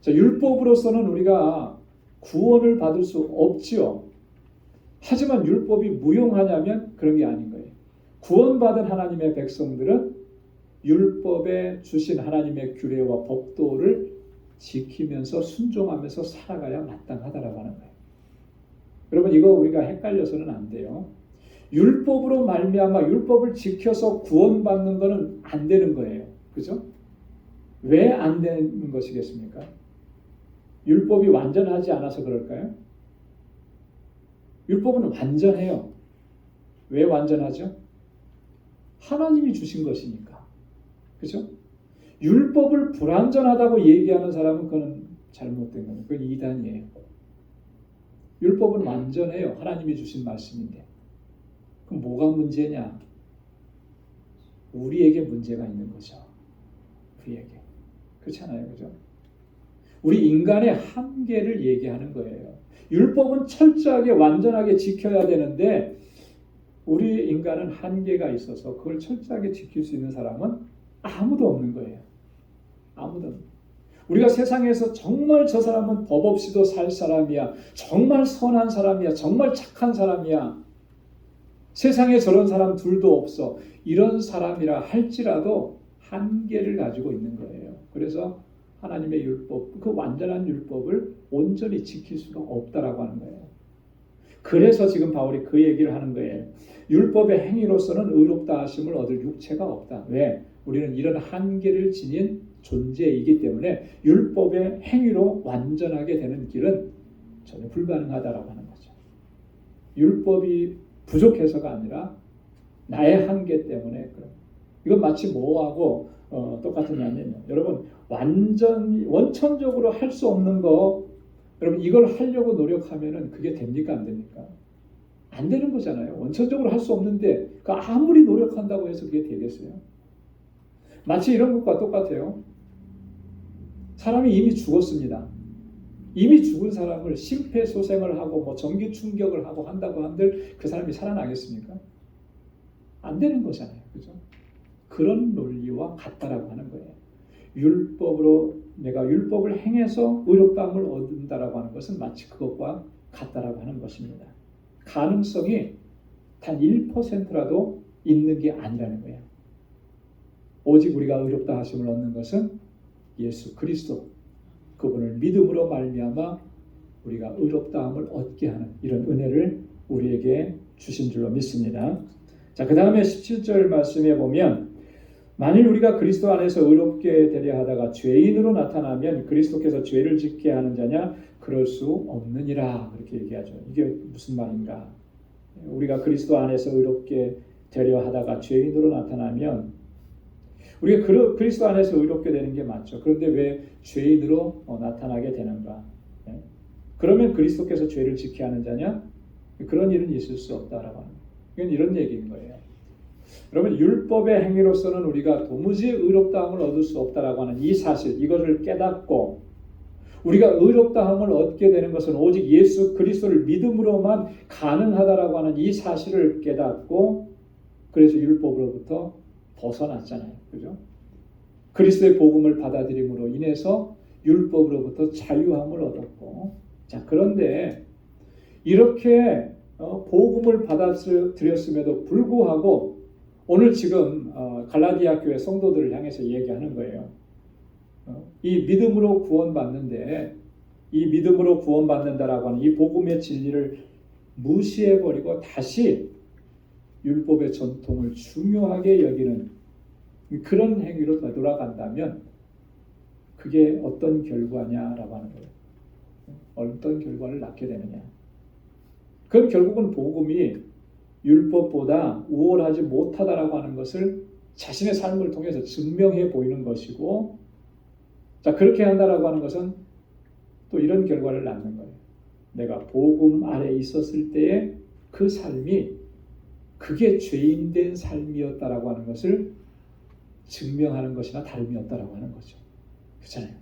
S1: 자, 율법으로서는 우리가 구원을 받을 수 없지요. 하지만 율법이 무용하냐면 그런 게 아닌 거예요. 구원받은 하나님의 백성들은 율법에 주신 하나님의 규례와 법도를 지키면서 순종하면서 살아가야 마땅하다라고 하는 거예요. 여러분 이거 우리가 헷갈려서는 안 돼요. 율법으로 말미암아 율법을 지켜서 구원받는 것은 안 되는 거예요. 그죠? 왜 안 되는 것이겠습니까? 율법이 완전하지 않아서 그럴까요? 율법은 완전해요. 왜 완전하죠? 하나님이 주신 것이니까. 그죠? 율법을 불완전하다고 얘기하는 사람은 그건 잘못된 거예요. 그건 이단이에요. 율법은 완전해요. 하나님이 주신 말씀인데. 그럼 뭐가 문제냐? 우리에게 문제가 있는 거죠. 우리에게. 그렇잖아요. 그죠? 우리 인간의 한계를 얘기하는 거예요. 율법은 철저하게 완전하게 지켜야 되는데 우리 인간은 한계가 있어서 그걸 철저하게 지킬 수 있는 사람은 아무도 없는 거예요. 아무도. 우리가 세상에서 정말 저 사람은 법 없이도 살 사람이야. 정말 선한 사람이야. 정말 착한 사람이야. 세상에 저런 사람 둘도 없어. 이런 사람이라 할지라도 한계를 가지고 있는 거예요. 그래서 하나님의 율법, 그 완전한 율법을 온전히 지킬 수가 없다라고 하는 거예요. 그래서 지금 바울이 그 얘기를 하는 거예요. 율법의 행위로서는 의롭다 하심을 얻을 육체가 없다. 왜? 우리는 이런 한계를 지닌 존재이기 때문에 율법의 행위로 완전하게 되는 길은 전혀 불가능하다라고 하는 거죠. 율법이 부족해서가 아니라 나의 한계 때문에 그런. 이건 마치 뭐하고 똑같으냐면요. 여러분 완전 원천적으로 할 수 없는 거 여러분 이걸 하려고 노력하면은 그게 됩니까 안 됩니까? 안 되는 거잖아요. 원천적으로 할 수 없는데 그 아무리 노력한다고 해서 그게 되겠어요? 마치 이런 것과 똑같아요. 사람이 이미 죽었습니다. 이미 죽은 사람을 심폐소생을 하고 뭐 전기 충격을 하고 한다고 한들 그 사람이 살아나겠습니까? 안 되는 거잖아요. 그죠? 그런 논리와 같다라고 하는 거예요. 율법으로 내가 율법을 행해서 의롭다함을 얻는다라고 하는 것은 마치 그것과 같다라고 하는 것입니다. 가능성이 단 1%라도 있는 게 아니라는 거예요. 오직 우리가 의롭다 하심을 얻는 것은 예수 그리스도 그분을 믿음으로 말미암아 우리가 의롭다함을 얻게 하는 이런 은혜를 우리에게 주신 줄로 믿습니다. 자, 그 다음에 17절 말씀에 보면 만일 우리가 그리스도 안에서 의롭게 되려 하다가 죄인으로 나타나면 그리스도께서 죄를 짓게 하는 자냐? 그럴 수 없느니라. 그렇게 얘기하죠. 이게 무슨 말인가? 우리가 그리스도 안에서 의롭게 되려 하다가 죄인으로 나타나면 우리가 그리스도 안에서 의롭게 되는 게 맞죠. 그런데 왜 죄인으로 나타나게 되는가? 그러면 그리스도께서 죄를 짓게 하는 자냐? 그런 일은 있을 수 없다라고 하는 이건 이런 얘기인 거예요. 그러면 율법의 행위로서는 우리가 도무지 의롭다함을 얻을 수 없다라고 하는 이 사실, 이것을 깨닫고 우리가 의롭다함을 얻게 되는 것은 오직 예수 그리스도를 믿음으로만 가능하다라고 하는 이 사실을 깨닫고 그래서 율법으로부터 벗어났잖아요. 그죠? 그리스도의 복음을 받아들임으로 인해서 율법으로부터 자유함을 얻었고 자, 그런데 이렇게 복음을 받아들였음에도 불구하고 오늘 지금 갈라디아 교회 성도들을 향해서 얘기하는 거예요. 이 믿음으로 구원받는데 이 믿음으로 구원받는다라고 하는 이 복음의 진리를 무시해버리고 다시 율법의 전통을 중요하게 여기는 그런 행위로 돌아간다면 그게 어떤 결과냐라고 하는 거예요. 어떤 결과를 낳게 되느냐. 그럼 결국은 복음이 율법보다 우월하지 못하다라고 하는 것을 자신의 삶을 통해서 증명해 보이는 것이고 자 그렇게 한다라고 하는 것은 또 이런 결과를 낳는 거예요. 내가 복음 아래 있었을 때의 그 삶이 그게 죄인된 삶이었다라고 하는 것을 증명하는 것이나 다름이 없다라고 하는 거죠. 그렇잖아요.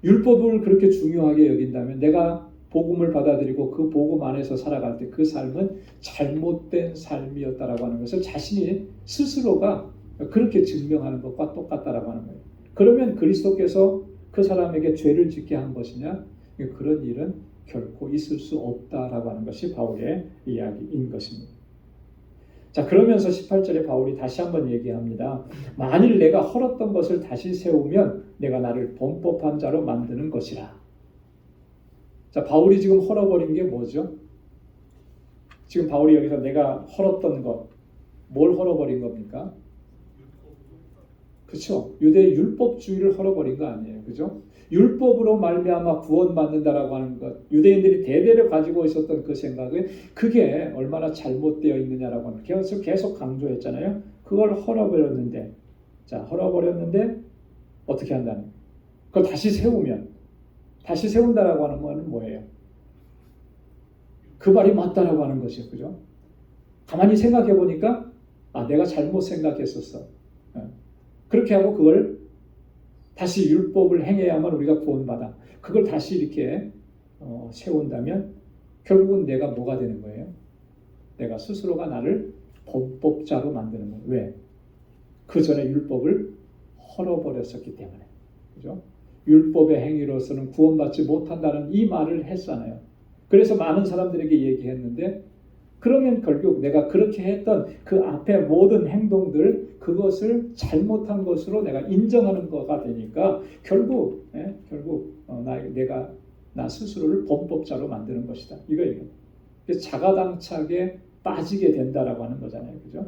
S1: 율법을 그렇게 중요하게 여긴다면 내가 복음을 받아들이고 그 복음 안에서 살아갈 때 그 삶은 잘못된 삶이었다라고 하는 것을 자신이 스스로가 그렇게 증명하는 것과 똑같다라고 하는 거예요. 그러면 그리스도께서 그 사람에게 죄를 짓게 한 것이냐? 그런 일은 결코 있을 수 없다라고 하는 것이 바울의 이야기인 것입니다. 자, 그러면서 18절에 바울이 다시 한번 얘기합니다. 만일 내가 헐었던 것을 다시 세우면 내가 나를 범법한 자로 만드는 것이라. 자, 바울이 지금 헐어버린 게 뭐죠? 지금 바울이 여기서 내가 헐었던 것, 뭘 헐어버린 겁니까? 그렇죠. 유대 율법주의를 헐어버린 거 아니에요. 그죠? 율법으로 말미암아 구원받는다라고 하는 것, 유대인들이 대대로 가지고 있었던 그 생각은 그게 얼마나 잘못되어 있느냐라고 하는 것을 계속 강조했잖아요. 그걸 헐어버렸는데, 자, 헐어버렸는데 어떻게 한다는? 그걸 다시 세우면, 다시 세운다라고 하는 건 뭐예요? 그 말이 맞다라고 하는 것이죠. 그죠? 가만히 생각해 보니까 아, 내가 잘못 생각했었어. 그렇게 하고 그걸 다시 율법을 행해야만 우리가 구원받아. 그걸 다시 이렇게 세운다면 결국은 내가 뭐가 되는 거예요? 내가 스스로가 나를 범법자로 만드는 거예요. 왜? 그 전에 율법을 헐어버렸었기 때문에. 그죠? 율법의 행위로서는 구원받지 못한다는 이 말을 했잖아요. 그래서 많은 사람들에게 얘기했는데 그러면 결국 내가 그렇게 했던 그 앞에 모든 행동들 그것을 잘못한 것으로 내가 인정하는 거가 되니까 결국 내가 나 스스로를 범법자로 만드는 것이다. 이거예요. 자가당착에 빠지게 된다라고 하는 거잖아요. 그죠?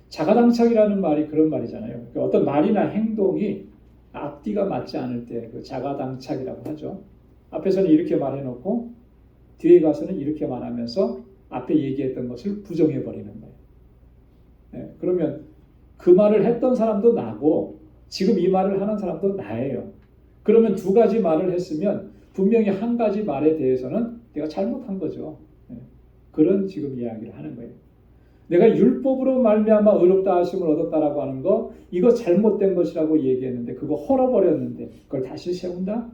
S1: 자가당착이라는 말이 그런 말이잖아요. 그러니까 어떤 말이나 행동이 앞뒤가 맞지 않을 때 그 자가당착이라고 하죠. 앞에서는 이렇게 말해놓고 뒤에 가서는 이렇게 말하면서 앞에 얘기했던 것을 부정해버리는 거예요. 네, 그러면 그 말을 했던 사람도 나고 지금 이 말을 하는 사람도 나예요. 그러면 두 가지 말을 했으면 분명히 한 가지 말에 대해서는 내가 잘못한 거죠. 네, 그런 지금 이야기를 하는 거예요. 내가 율법으로 말미암아 의롭다 하심을 얻었다라고 하는 거 이거 잘못된 것이라고 얘기했는데 그거 헐어버렸는데 그걸 다시 세운다?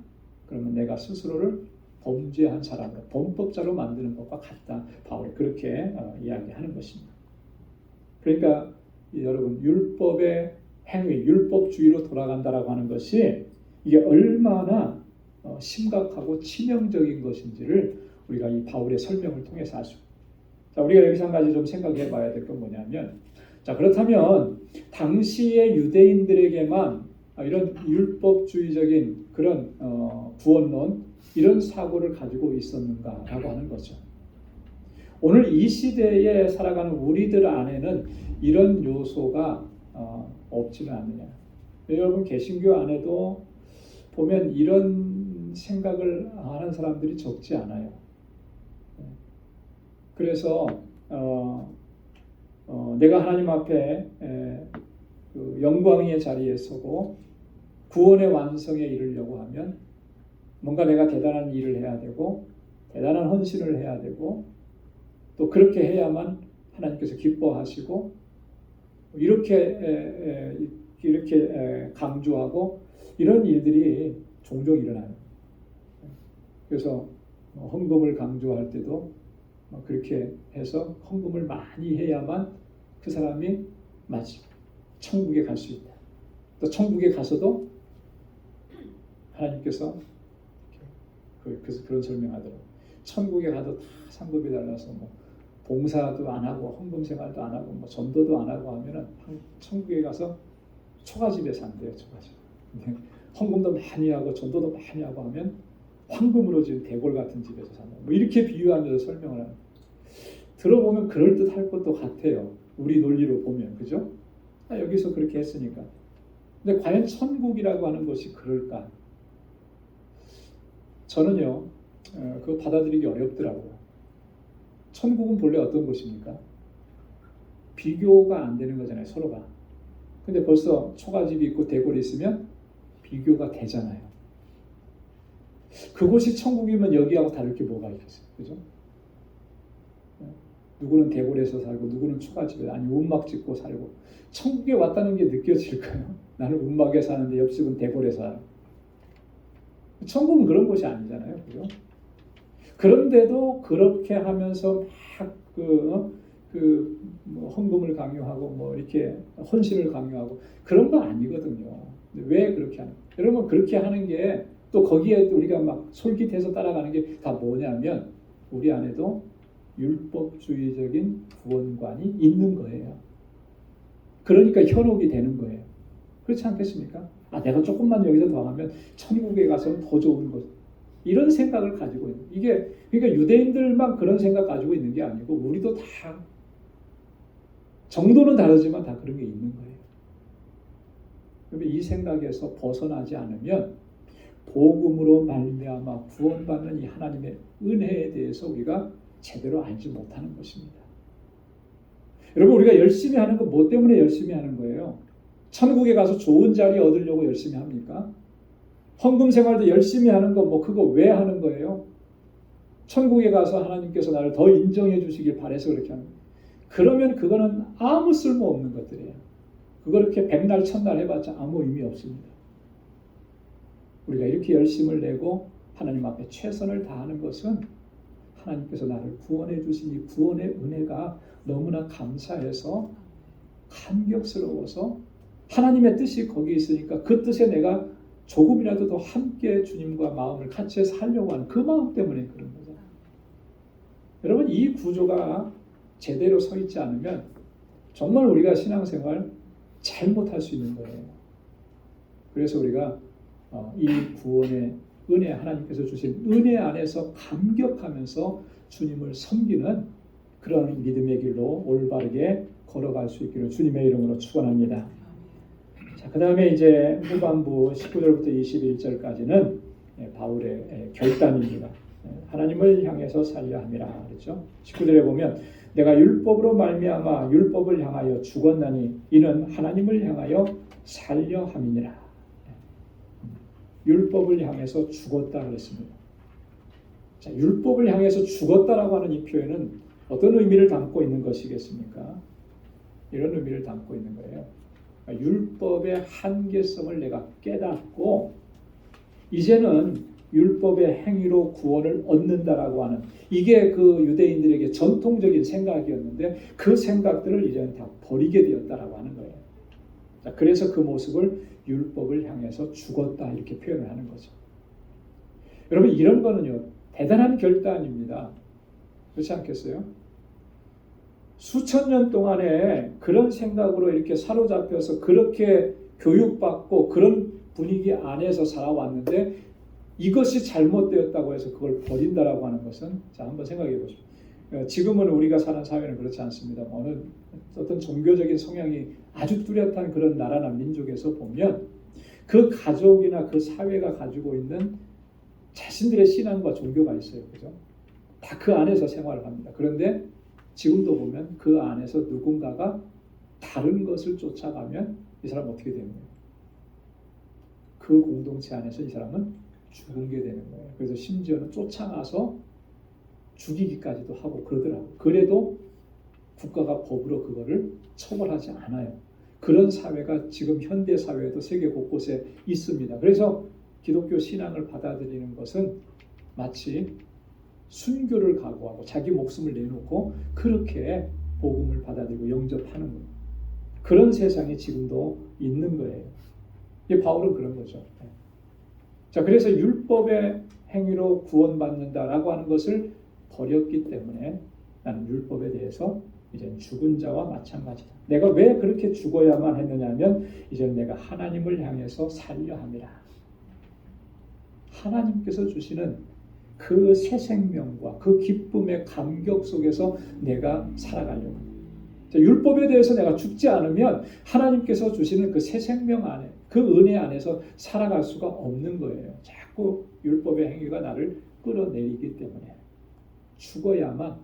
S1: 그러면 내가 스스로를 범죄한 사람으로, 범법자로 만드는 것과 같다. 바울이 그렇게 이야기하는 것입니다. 그러니까 여러분, 율법의 행위, 율법주의로 돌아간다라고 하는 것이 이게 얼마나 심각하고 치명적인 것인지를 우리가 이 바울의 설명을 통해서 알 수 있습니다. 자, 우리가 여기서 한 가지 좀 생각해 봐야 될 건 뭐냐면, 자, 그렇다면 당시의 유대인들에게만 이런 율법주의적인 그런 구원론, 이런 사고를 가지고 있었는가라고 하는 거죠. 오늘 이 시대에 살아가는 우리들 안에는 이런 요소가 없지는 않느냐. 여러분, 개신교 안에도 보면 이런 생각을 하는 사람들이 적지 않아요. 그래서 내가 하나님 앞에 그 영광의 자리에 서고 구원의 완성에 이르려고 하면 뭔가 내가 대단한 일을 해야 되고 대단한 헌신을 해야 되고 또 그렇게 해야만 하나님께서 기뻐하시고 이렇게 강조하고 이런 일들이 종종 일어나요. 그래서 헌금을 강조할 때도 그렇게 해서 헌금을 많이 해야만 그 사람이 마치 천국에 갈 수 있다. 또 천국에 가서도 하나님께서 그런 설명하더라고요. 천국에 가도 다 상급이 달라서 뭐 봉사도 안 하고 헌금 생활도 안 하고 뭐 전도도 안 하고 하면은 천국에 가서 초가집에 산대요. 초가집. 헌금도 많이 하고 전도도 많이 하고 하면 황금으로 지은 대궐 같은 집에서 산다. 뭐 이렇게 비유하면서 설명을 하는. 들어보면 그럴듯할 것도 같아요. 우리 논리로 보면, 그죠? 여기서 그렇게 했으니까. 근데 과연 천국이라고 하는 것이 그럴까? 저는요, 그거 받아들이기 어렵더라고요. 천국은 본래 어떤 곳입니까? 비교가 안 되는 거잖아요, 서로가. 근데 벌써 초가집이 있고 대궐이 있으면 비교가 되잖아요. 그곳이 천국이면 여기하고 다를 게 뭐가 있겠어요, 그죠? 누구는 대궐에서 살고 누구는 초가집에, 아니 움막 짓고 살고. 천국에 왔다는 게 느껴질까요? 나는 움막에 사는데 옆집은 대궐에 살아. 천국은 그런 곳이 아니잖아요, 그죠? 그런데도 그렇게 하면서 막 뭐 헌금을 강요하고 뭐 이렇게 헌신을 강요하고 그런 거 아니거든요. 왜 그렇게 하는? 여러분, 그렇게 하는 게 또 거기에 우리가 막 솔깃해서 따라가는 게 다 뭐냐면 우리 안에도 율법주의적인 구원관이 있는 거예요. 그러니까 현혹이 되는 거예요. 그렇지 않겠습니까? 내가 조금만 여기서 더 하면 천국에 가서는 더 좋은 것. 이런 생각을 가지고 있는. 이게 그러니까 유대인들만 그런 생각 가지고 있는 게 아니고 우리도 다 정도는 다르지만 다 그런 게 있는 거예요. 그러면 이 생각에서 벗어나지 않으면 복음으로 말미암아 구원받는 이 하나님의 은혜에 대해서 우리가 제대로 알지 못하는 것입니다. 여러분, 우리가 열심히 하는 건 뭐 때문에 열심히 하는 거예요? 천국에 가서 좋은 자리 얻으려고 열심히 합니까? 헌금 생활도 열심히 하는 거 뭐 그거 왜 하는 거예요? 천국에 가서 하나님께서 나를 더 인정해 주시길 바라서 그렇게 하는 거예요. 그러면 그거는 아무 쓸모 없는 것들이에요. 그거 이렇게 백날 천날 해봤자 아무 의미 없습니다. 우리가 이렇게 열심을 내고 하나님 앞에 최선을 다하는 것은 하나님께서 나를 구원해 주신 이 구원의 은혜가 너무나 감사해서 감격스러워서 하나님의 뜻이 거기 있으니까 그 뜻에 내가 조금이라도 더 함께 주님과 마음을 같이 해서 하려고 하는 그 마음 때문에 그런 거죠. 여러분, 이 구조가 제대로 서 있지 않으면 정말 우리가 신앙생활 잘못할 수 있는 거예요. 그래서 우리가 이 구원의 은혜, 하나님께서 주신 은혜 안에서 감격하면서 주님을 섬기는 그런 믿음의 길로 올바르게 걸어갈 수 있기를 주님의 이름으로 축원합니다. 자, 그 다음에 이제 후반부 19절부터 21절까지는 바울의 결단입니다. 하나님을 향해서 살려 함이라 그랬죠. 19절에 보면 내가 율법으로 말미암아 율법을 향하여 죽었나니 이는 하나님을 향하여 살려 함이니라. 율법을 향해서 죽었다 그랬습니다. 자, 율법을 향해서 죽었다라고 하는 이 표현은 어떤 의미를 담고 있는 것이겠습니까? 이런 의미를 담고 있는 거예요. 율법의 한계성을 내가 깨닫고 이제는 율법의 행위로 구원을 얻는다라고 하는, 이게 그 유대인들에게 전통적인 생각이었는데 그 생각들을 이제는 다 버리게 되었다라고 하는 거예요. 자, 그래서 그 모습을 율법을 향해서 죽었다 이렇게 표현을 하는 거죠. 여러분, 이런 거는요 대단한 결단입니다. 그렇지 않겠어요? 수천 년 동안에 그런 생각으로 이렇게 사로잡혀서 그렇게 교육받고 그런 분위기 안에서 살아왔는데 이것이 잘못되었다고 해서 그걸 버린다라고 하는 것은, 자, 한번 생각해 보십시오. 지금은 우리가 사는 사회는 그렇지 않습니다. 어떤 종교적인 성향이 아주 뚜렷한 그런 나라나 민족에서 보면 그 가족이나 그 사회가 가지고 있는 자신들의 신앙과 종교가 있어요. 그죠? 다 그 안에서 생활을 합니다. 그런데 지금도 보면 그 안에서 누군가가 다른 것을 쫓아가면 이 사람 어떻게 되는 거예요? 그 공동체 안에서 이 사람은 죽게 되는 거예요. 그래서 심지어는 쫓아가서 죽이기까지도 하고 그러더라고요. 그래도 국가가 법으로 그거를 처벌하지 않아요. 그런 사회가 지금 현대 사회에도 세계 곳곳에 있습니다. 그래서 기독교 신앙을 받아들이는 것은 마치 순교를 각오하고 자기 목숨을 내놓고 그렇게 복음을 받아들이고 영접하는 거예요. 그런 세상이 지금도 있는 거예요. 바울은 그런 거죠. 자, 그래서 율법의 행위로 구원받는다라고 하는 것을 버렸기 때문에 나는 율법에 대해서 이제 죽은 자와 마찬가지다. 내가 왜 그렇게 죽어야만 했느냐면 이제 내가 하나님을 향해서 살려 함이라. 하나님께서 주시는 그 새 생명과 그 기쁨의 감격 속에서 내가 살아가려고 합니다. 율법에 대해서 내가 죽지 않으면 하나님께서 주시는 그 새 생명 안에, 그 은혜 안에서 살아갈 수가 없는 거예요. 자꾸 율법의 행위가 나를 끌어내리기 때문에 죽어야만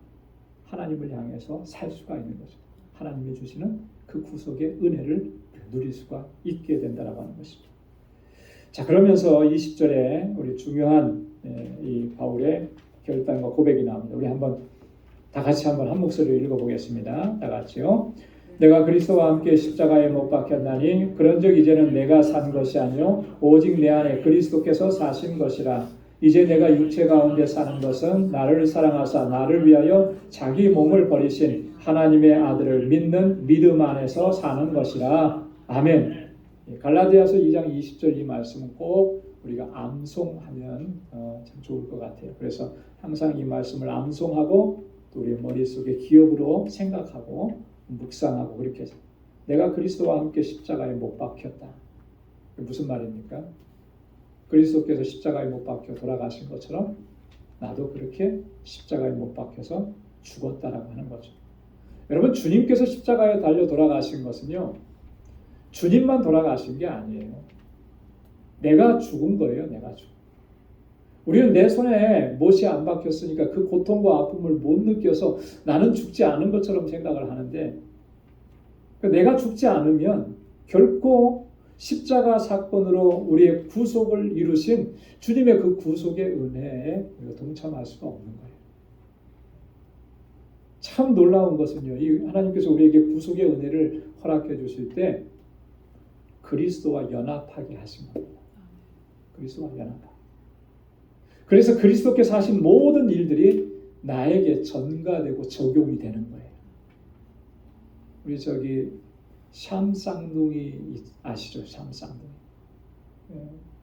S1: 하나님을 향해서 살 수가 있는 거죠. 하나님이 주시는 그 구속의 은혜를 누릴 수가 있게 된다라고 하는 것입니다. 자, 그러면서 20절에 우리 중요한 이 바울의 결단과 고백이 나옵니다. 우리 한번 다 같이 한번 한 목소리로 읽어보겠습니다. 다 같이요. 내가 그리스도와 함께 십자가에 못 박혔나니 그런즉 이제는 내가 산 것이 아니요 오직 내 안에 그리스도께서 사신 것이라. 이제 내가 육체 가운데 사는 것은 나를 사랑하사 나를 위하여 자기 몸을 버리신 하나님의 아들을 믿는 믿음 안에서 사는 것이라. 아멘. 갈라디아서 2장 20절 이 말씀은 꼭 우리가 암송하면 참 좋을 것 같아요. 그래서 항상 이 말씀을 암송하고 또 우리 머릿속에 기억으로 생각하고 묵상하고 그렇게 해서 내가 그리스도와 함께 십자가에 못 박혔다. 무슨 말입니까? 그리스도께서 십자가에 못 박혀 돌아가신 것처럼 나도 그렇게 십자가에 못 박혀서 죽었다라고 하는 거죠. 여러분, 주님께서 십자가에 달려 돌아가신 것은요, 주님만 돌아가신 게 아니에요. 내가 죽은 거예요. 내가 죽은. 우리는 내 손에 못이 안 박혔으니까 그 고통과 아픔을 못 느껴서 나는 죽지 않은 것처럼 생각을 하는데, 내가 죽지 않으면 결코 십자가 사건으로 우리의 구속을 이루신 주님의 그 구속의 은혜에 우리가 동참할 수가 없는 거예요. 참 놀라운 것은요, 이 하나님께서 우리에게 구속의 은혜를 허락해 주실 때 그리스도와 연합하게 하신 겁니다. 그리스도와 연합하게. 그래서 그리스도께서 하신 모든 일들이 나에게 전가되고 적용이 되는 거예요. 우리 샴쌍둥이 아시죠? 샴쌍둥이.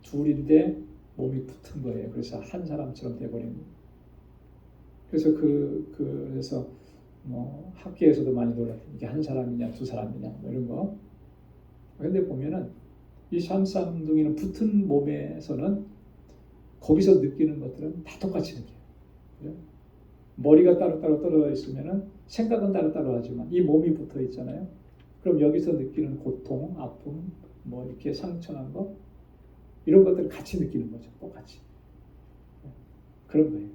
S1: 둘인데 몸이 붙은 거예요. 그래서 한 사람처럼 돼버립니다. 그래서 그래서 학교에서도 많이 놀랐어요. 이게 한 사람이냐 두 사람이냐 이런 거. 그런데 보면은 이 샴쌍둥이는 붙은 몸에서는 거기서 느끼는 것들은 다 똑같이 느껴요. 그죠? 머리가 따로따로 떨어져 있으면은 생각은 따로따로 하지만 이 몸이 붙어 있잖아요. 그럼 여기서 느끼는 고통, 아픔, 이렇게 상처난 거 이런 것들을 같이 느끼는 거죠. 똑같이. 그런 거예요.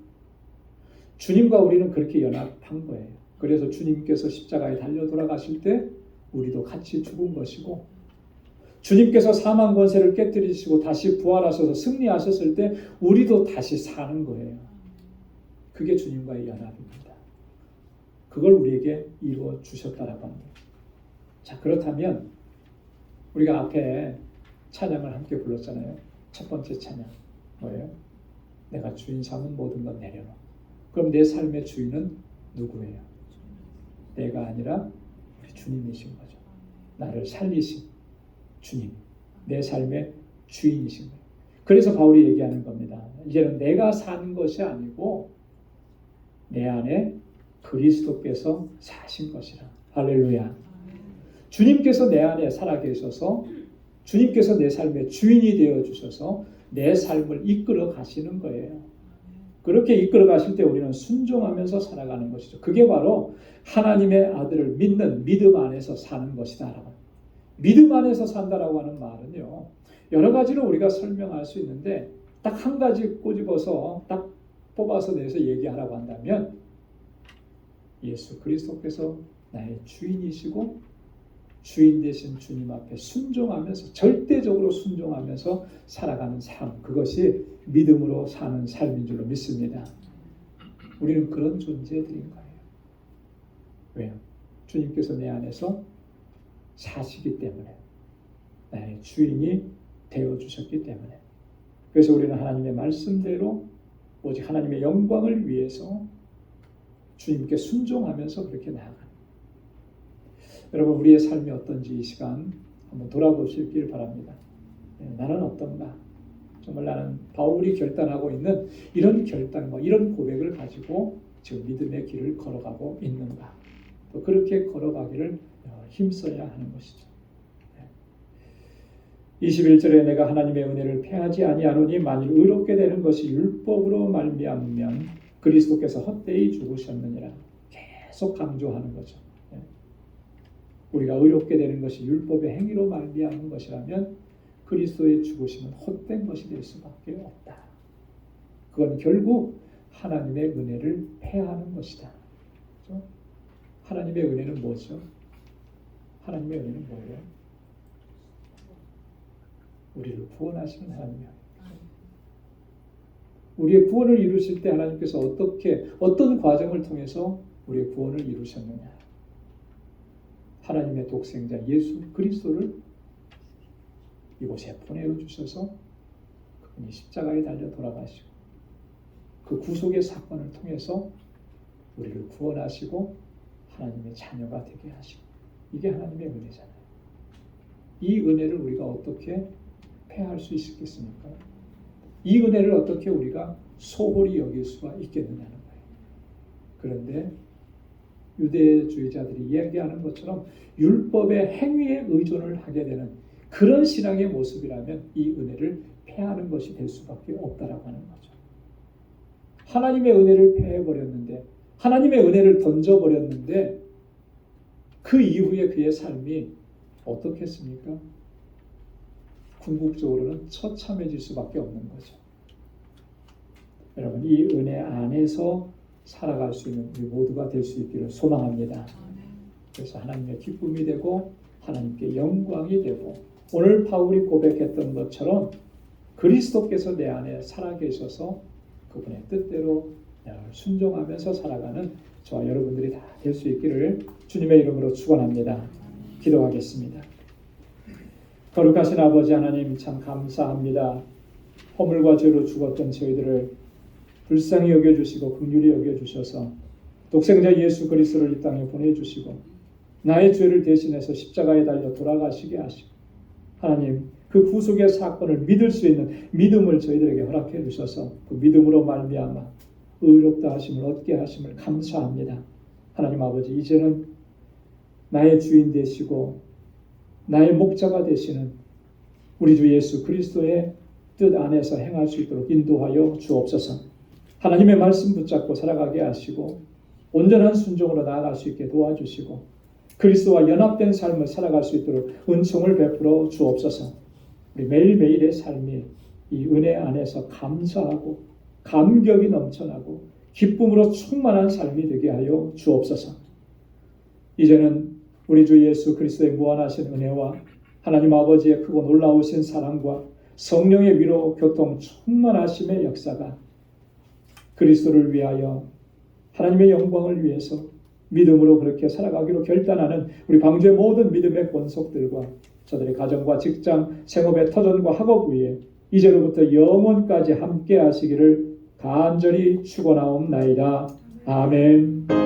S1: 주님과 우리는 그렇게 연합한 거예요. 그래서 주님께서 십자가에 달려 돌아가실 때 우리도 같이 죽은 것이고, 주님께서 사망 권세를 깨뜨리시고 다시 부활하셔서 승리하셨을 때 우리도 다시 사는 거예요. 그게 주님과의 연합입니다. 그걸 우리에게 이루어 주셨다라고 합니다. 자, 그렇다면 우리가 앞에 찬양을 함께 불렀잖아요. 첫 번째 찬양 뭐예요? 내가 주인 삼은 모든 건 내려놓고. 그럼 내 삶의 주인은 누구예요? 내가 아니라 우리 주님이신 거죠. 나를 살리신 주님, 내 삶의 주인이신 거예요. 그래서 바울이 얘기하는 겁니다. 이제는 내가 사는 것이 아니고 내 안에 그리스도께서 사신 것이라. 할렐루야. 주님께서 내 안에 살아계셔서 주님께서 내 삶의 주인이 되어주셔서 내 삶을 이끌어 가시는 거예요. 그렇게 이끌어 가실 때 우리는 순종하면서 살아가는 것이죠. 그게 바로 하나님의 아들을 믿는 믿음 안에서 사는 것이다. 믿음 안에서 산다라고 하는 말은요, 여러 가지로 우리가 설명할 수 있는데 딱 한 가지 꼬집어서 딱 뽑아서 내서 얘기하라고 한다면 예수 그리스도께서 나의 주인이시고 주인 되신 주님 앞에 순종하면서, 절대적으로 순종하면서 살아가는 삶, 그것이 믿음으로 사는 삶인 줄로 믿습니다. 우리는 그런 존재들인 거예요. 왜요? 주님께서 내 안에서 사시기 때문에, 나의 주인이 되어주셨기 때문에. 그래서 우리는 하나님의 말씀대로 오직 하나님의 영광을 위해서 주님께 순종하면서 그렇게 나아가는. 여러분, 우리의 삶이 어떤지 이 시간 한번 돌아보시길 바랍니다. 나는 어떤가? 정말 나는 바울이 결단하고 있는 이런 결단과 이런 고백을 가지고 지금 믿음의 길을 걸어가고 있는가? 또 그렇게 걸어가기를 힘써야 하는 것이죠. 21절에 내가 하나님의 은혜를 패하지 아니하노니 만일 의롭게 되는 것이 율법으로 말미암으면 그리스도께서 헛되이 죽으셨느니라. 계속 강조하는 거죠. 우리가 의롭게 되는 것이 율법의 행위로 말미암은 것이라면 그리스도의 죽으심은 헛된 것이 될 수밖에 없다. 그건 결국 하나님의 은혜를 패하는 것이다. 그렇죠? 하나님의 은혜는 뭐죠? 하나님의 은혜는 뭐예요? 우리를 구원하시는 하나님이에요. 우리의 구원을 이루실 때 하나님께서 어떤 과정을 통해서 우리의 구원을 이루셨느냐? 하나님의 독생자 예수 그리스도를 이곳에 보내주셔서 그분이 십자가에 달려 돌아가시고 그 구속의 사건을 통해서 우리를 구원하시고 하나님의 자녀가 되게 하시고, 이게 하나님의 은혜잖아요. 이 은혜를 우리가 어떻게 패할 수 있겠습니까? 이 은혜를 어떻게 우리가 소홀히 여길 수가 있겠느냐는 거예요. 그런데 유대주의자들이 이야기하는 것처럼 율법의 행위에 의존을 하게 되는 그런 신앙의 모습이라면 이 은혜를 패하는 것이 될 수밖에 없다라고 하는 거죠. 하나님의 은혜를 패해버렸는데, 하나님의 은혜를 던져버렸는데 그 이후에 그의 삶이 어떻겠습니까? 궁극적으로는 처참해질 수밖에 없는 거죠. 여러분, 이 은혜 안에서 살아갈 수 있는 우리 모두가 될 수 있기를 소망합니다. 그래서 하나님의 기쁨이 되고 하나님께 영광이 되고, 오늘 바울이 고백했던 것처럼 그리스도께서 내 안에 살아계셔서 그분의 뜻대로 순종하면서 살아가는 저와 여러분들이 다 될 수 있기를 주님의 이름으로 축원합니다. 기도하겠습니다. 거룩하신 아버지 하나님, 참 감사합니다. 허물과 죄로 죽었던 저희들을 불쌍히 여겨주시고 긍휼히 여겨주셔서 독생자 예수 그리스도를 이 땅에 보내주시고 나의 죄를 대신해서 십자가에 달려 돌아가시게 하시고, 하나님 그 구속의 사건을 믿을 수 있는 믿음을 저희들에게 허락해 주셔서 그 믿음으로 말미암아 의롭다 하심을 얻게 하심을 감사합니다. 하나님 아버지, 이제는 나의 주인 되시고 나의 목자가 되시는 우리 주 예수 그리스도의 뜻 안에서 행할 수 있도록 인도하여 주옵소서. 하나님의 말씀 붙잡고 살아가게 하시고 온전한 순종으로 나아갈 수 있게 도와주시고 그리스도와 연합된 삶을 살아갈 수 있도록 은총을 베풀어 주옵소서. 우리 매일매일의 삶이 이 은혜 안에서 감사하고 감격이 넘쳐나고 기쁨으로 충만한 삶이 되게 하여 주옵소서. 이제는 우리 주 예수 그리스도의 무한하신 은혜와 하나님 아버지의 크고 놀라우신 사랑과 성령의 위로 교통 충만하심의 역사가 그리스도를 위하여 하나님의 영광을 위해서 믿음으로 그렇게 살아가기로 결단하는 우리 방주의 모든 믿음의 권속들과 저들의 가정과 직장, 생업의 터전과 학업 위에 이제로부터 영원까지 함께 하시기를 간절히 축원하옵나이다. 아멘.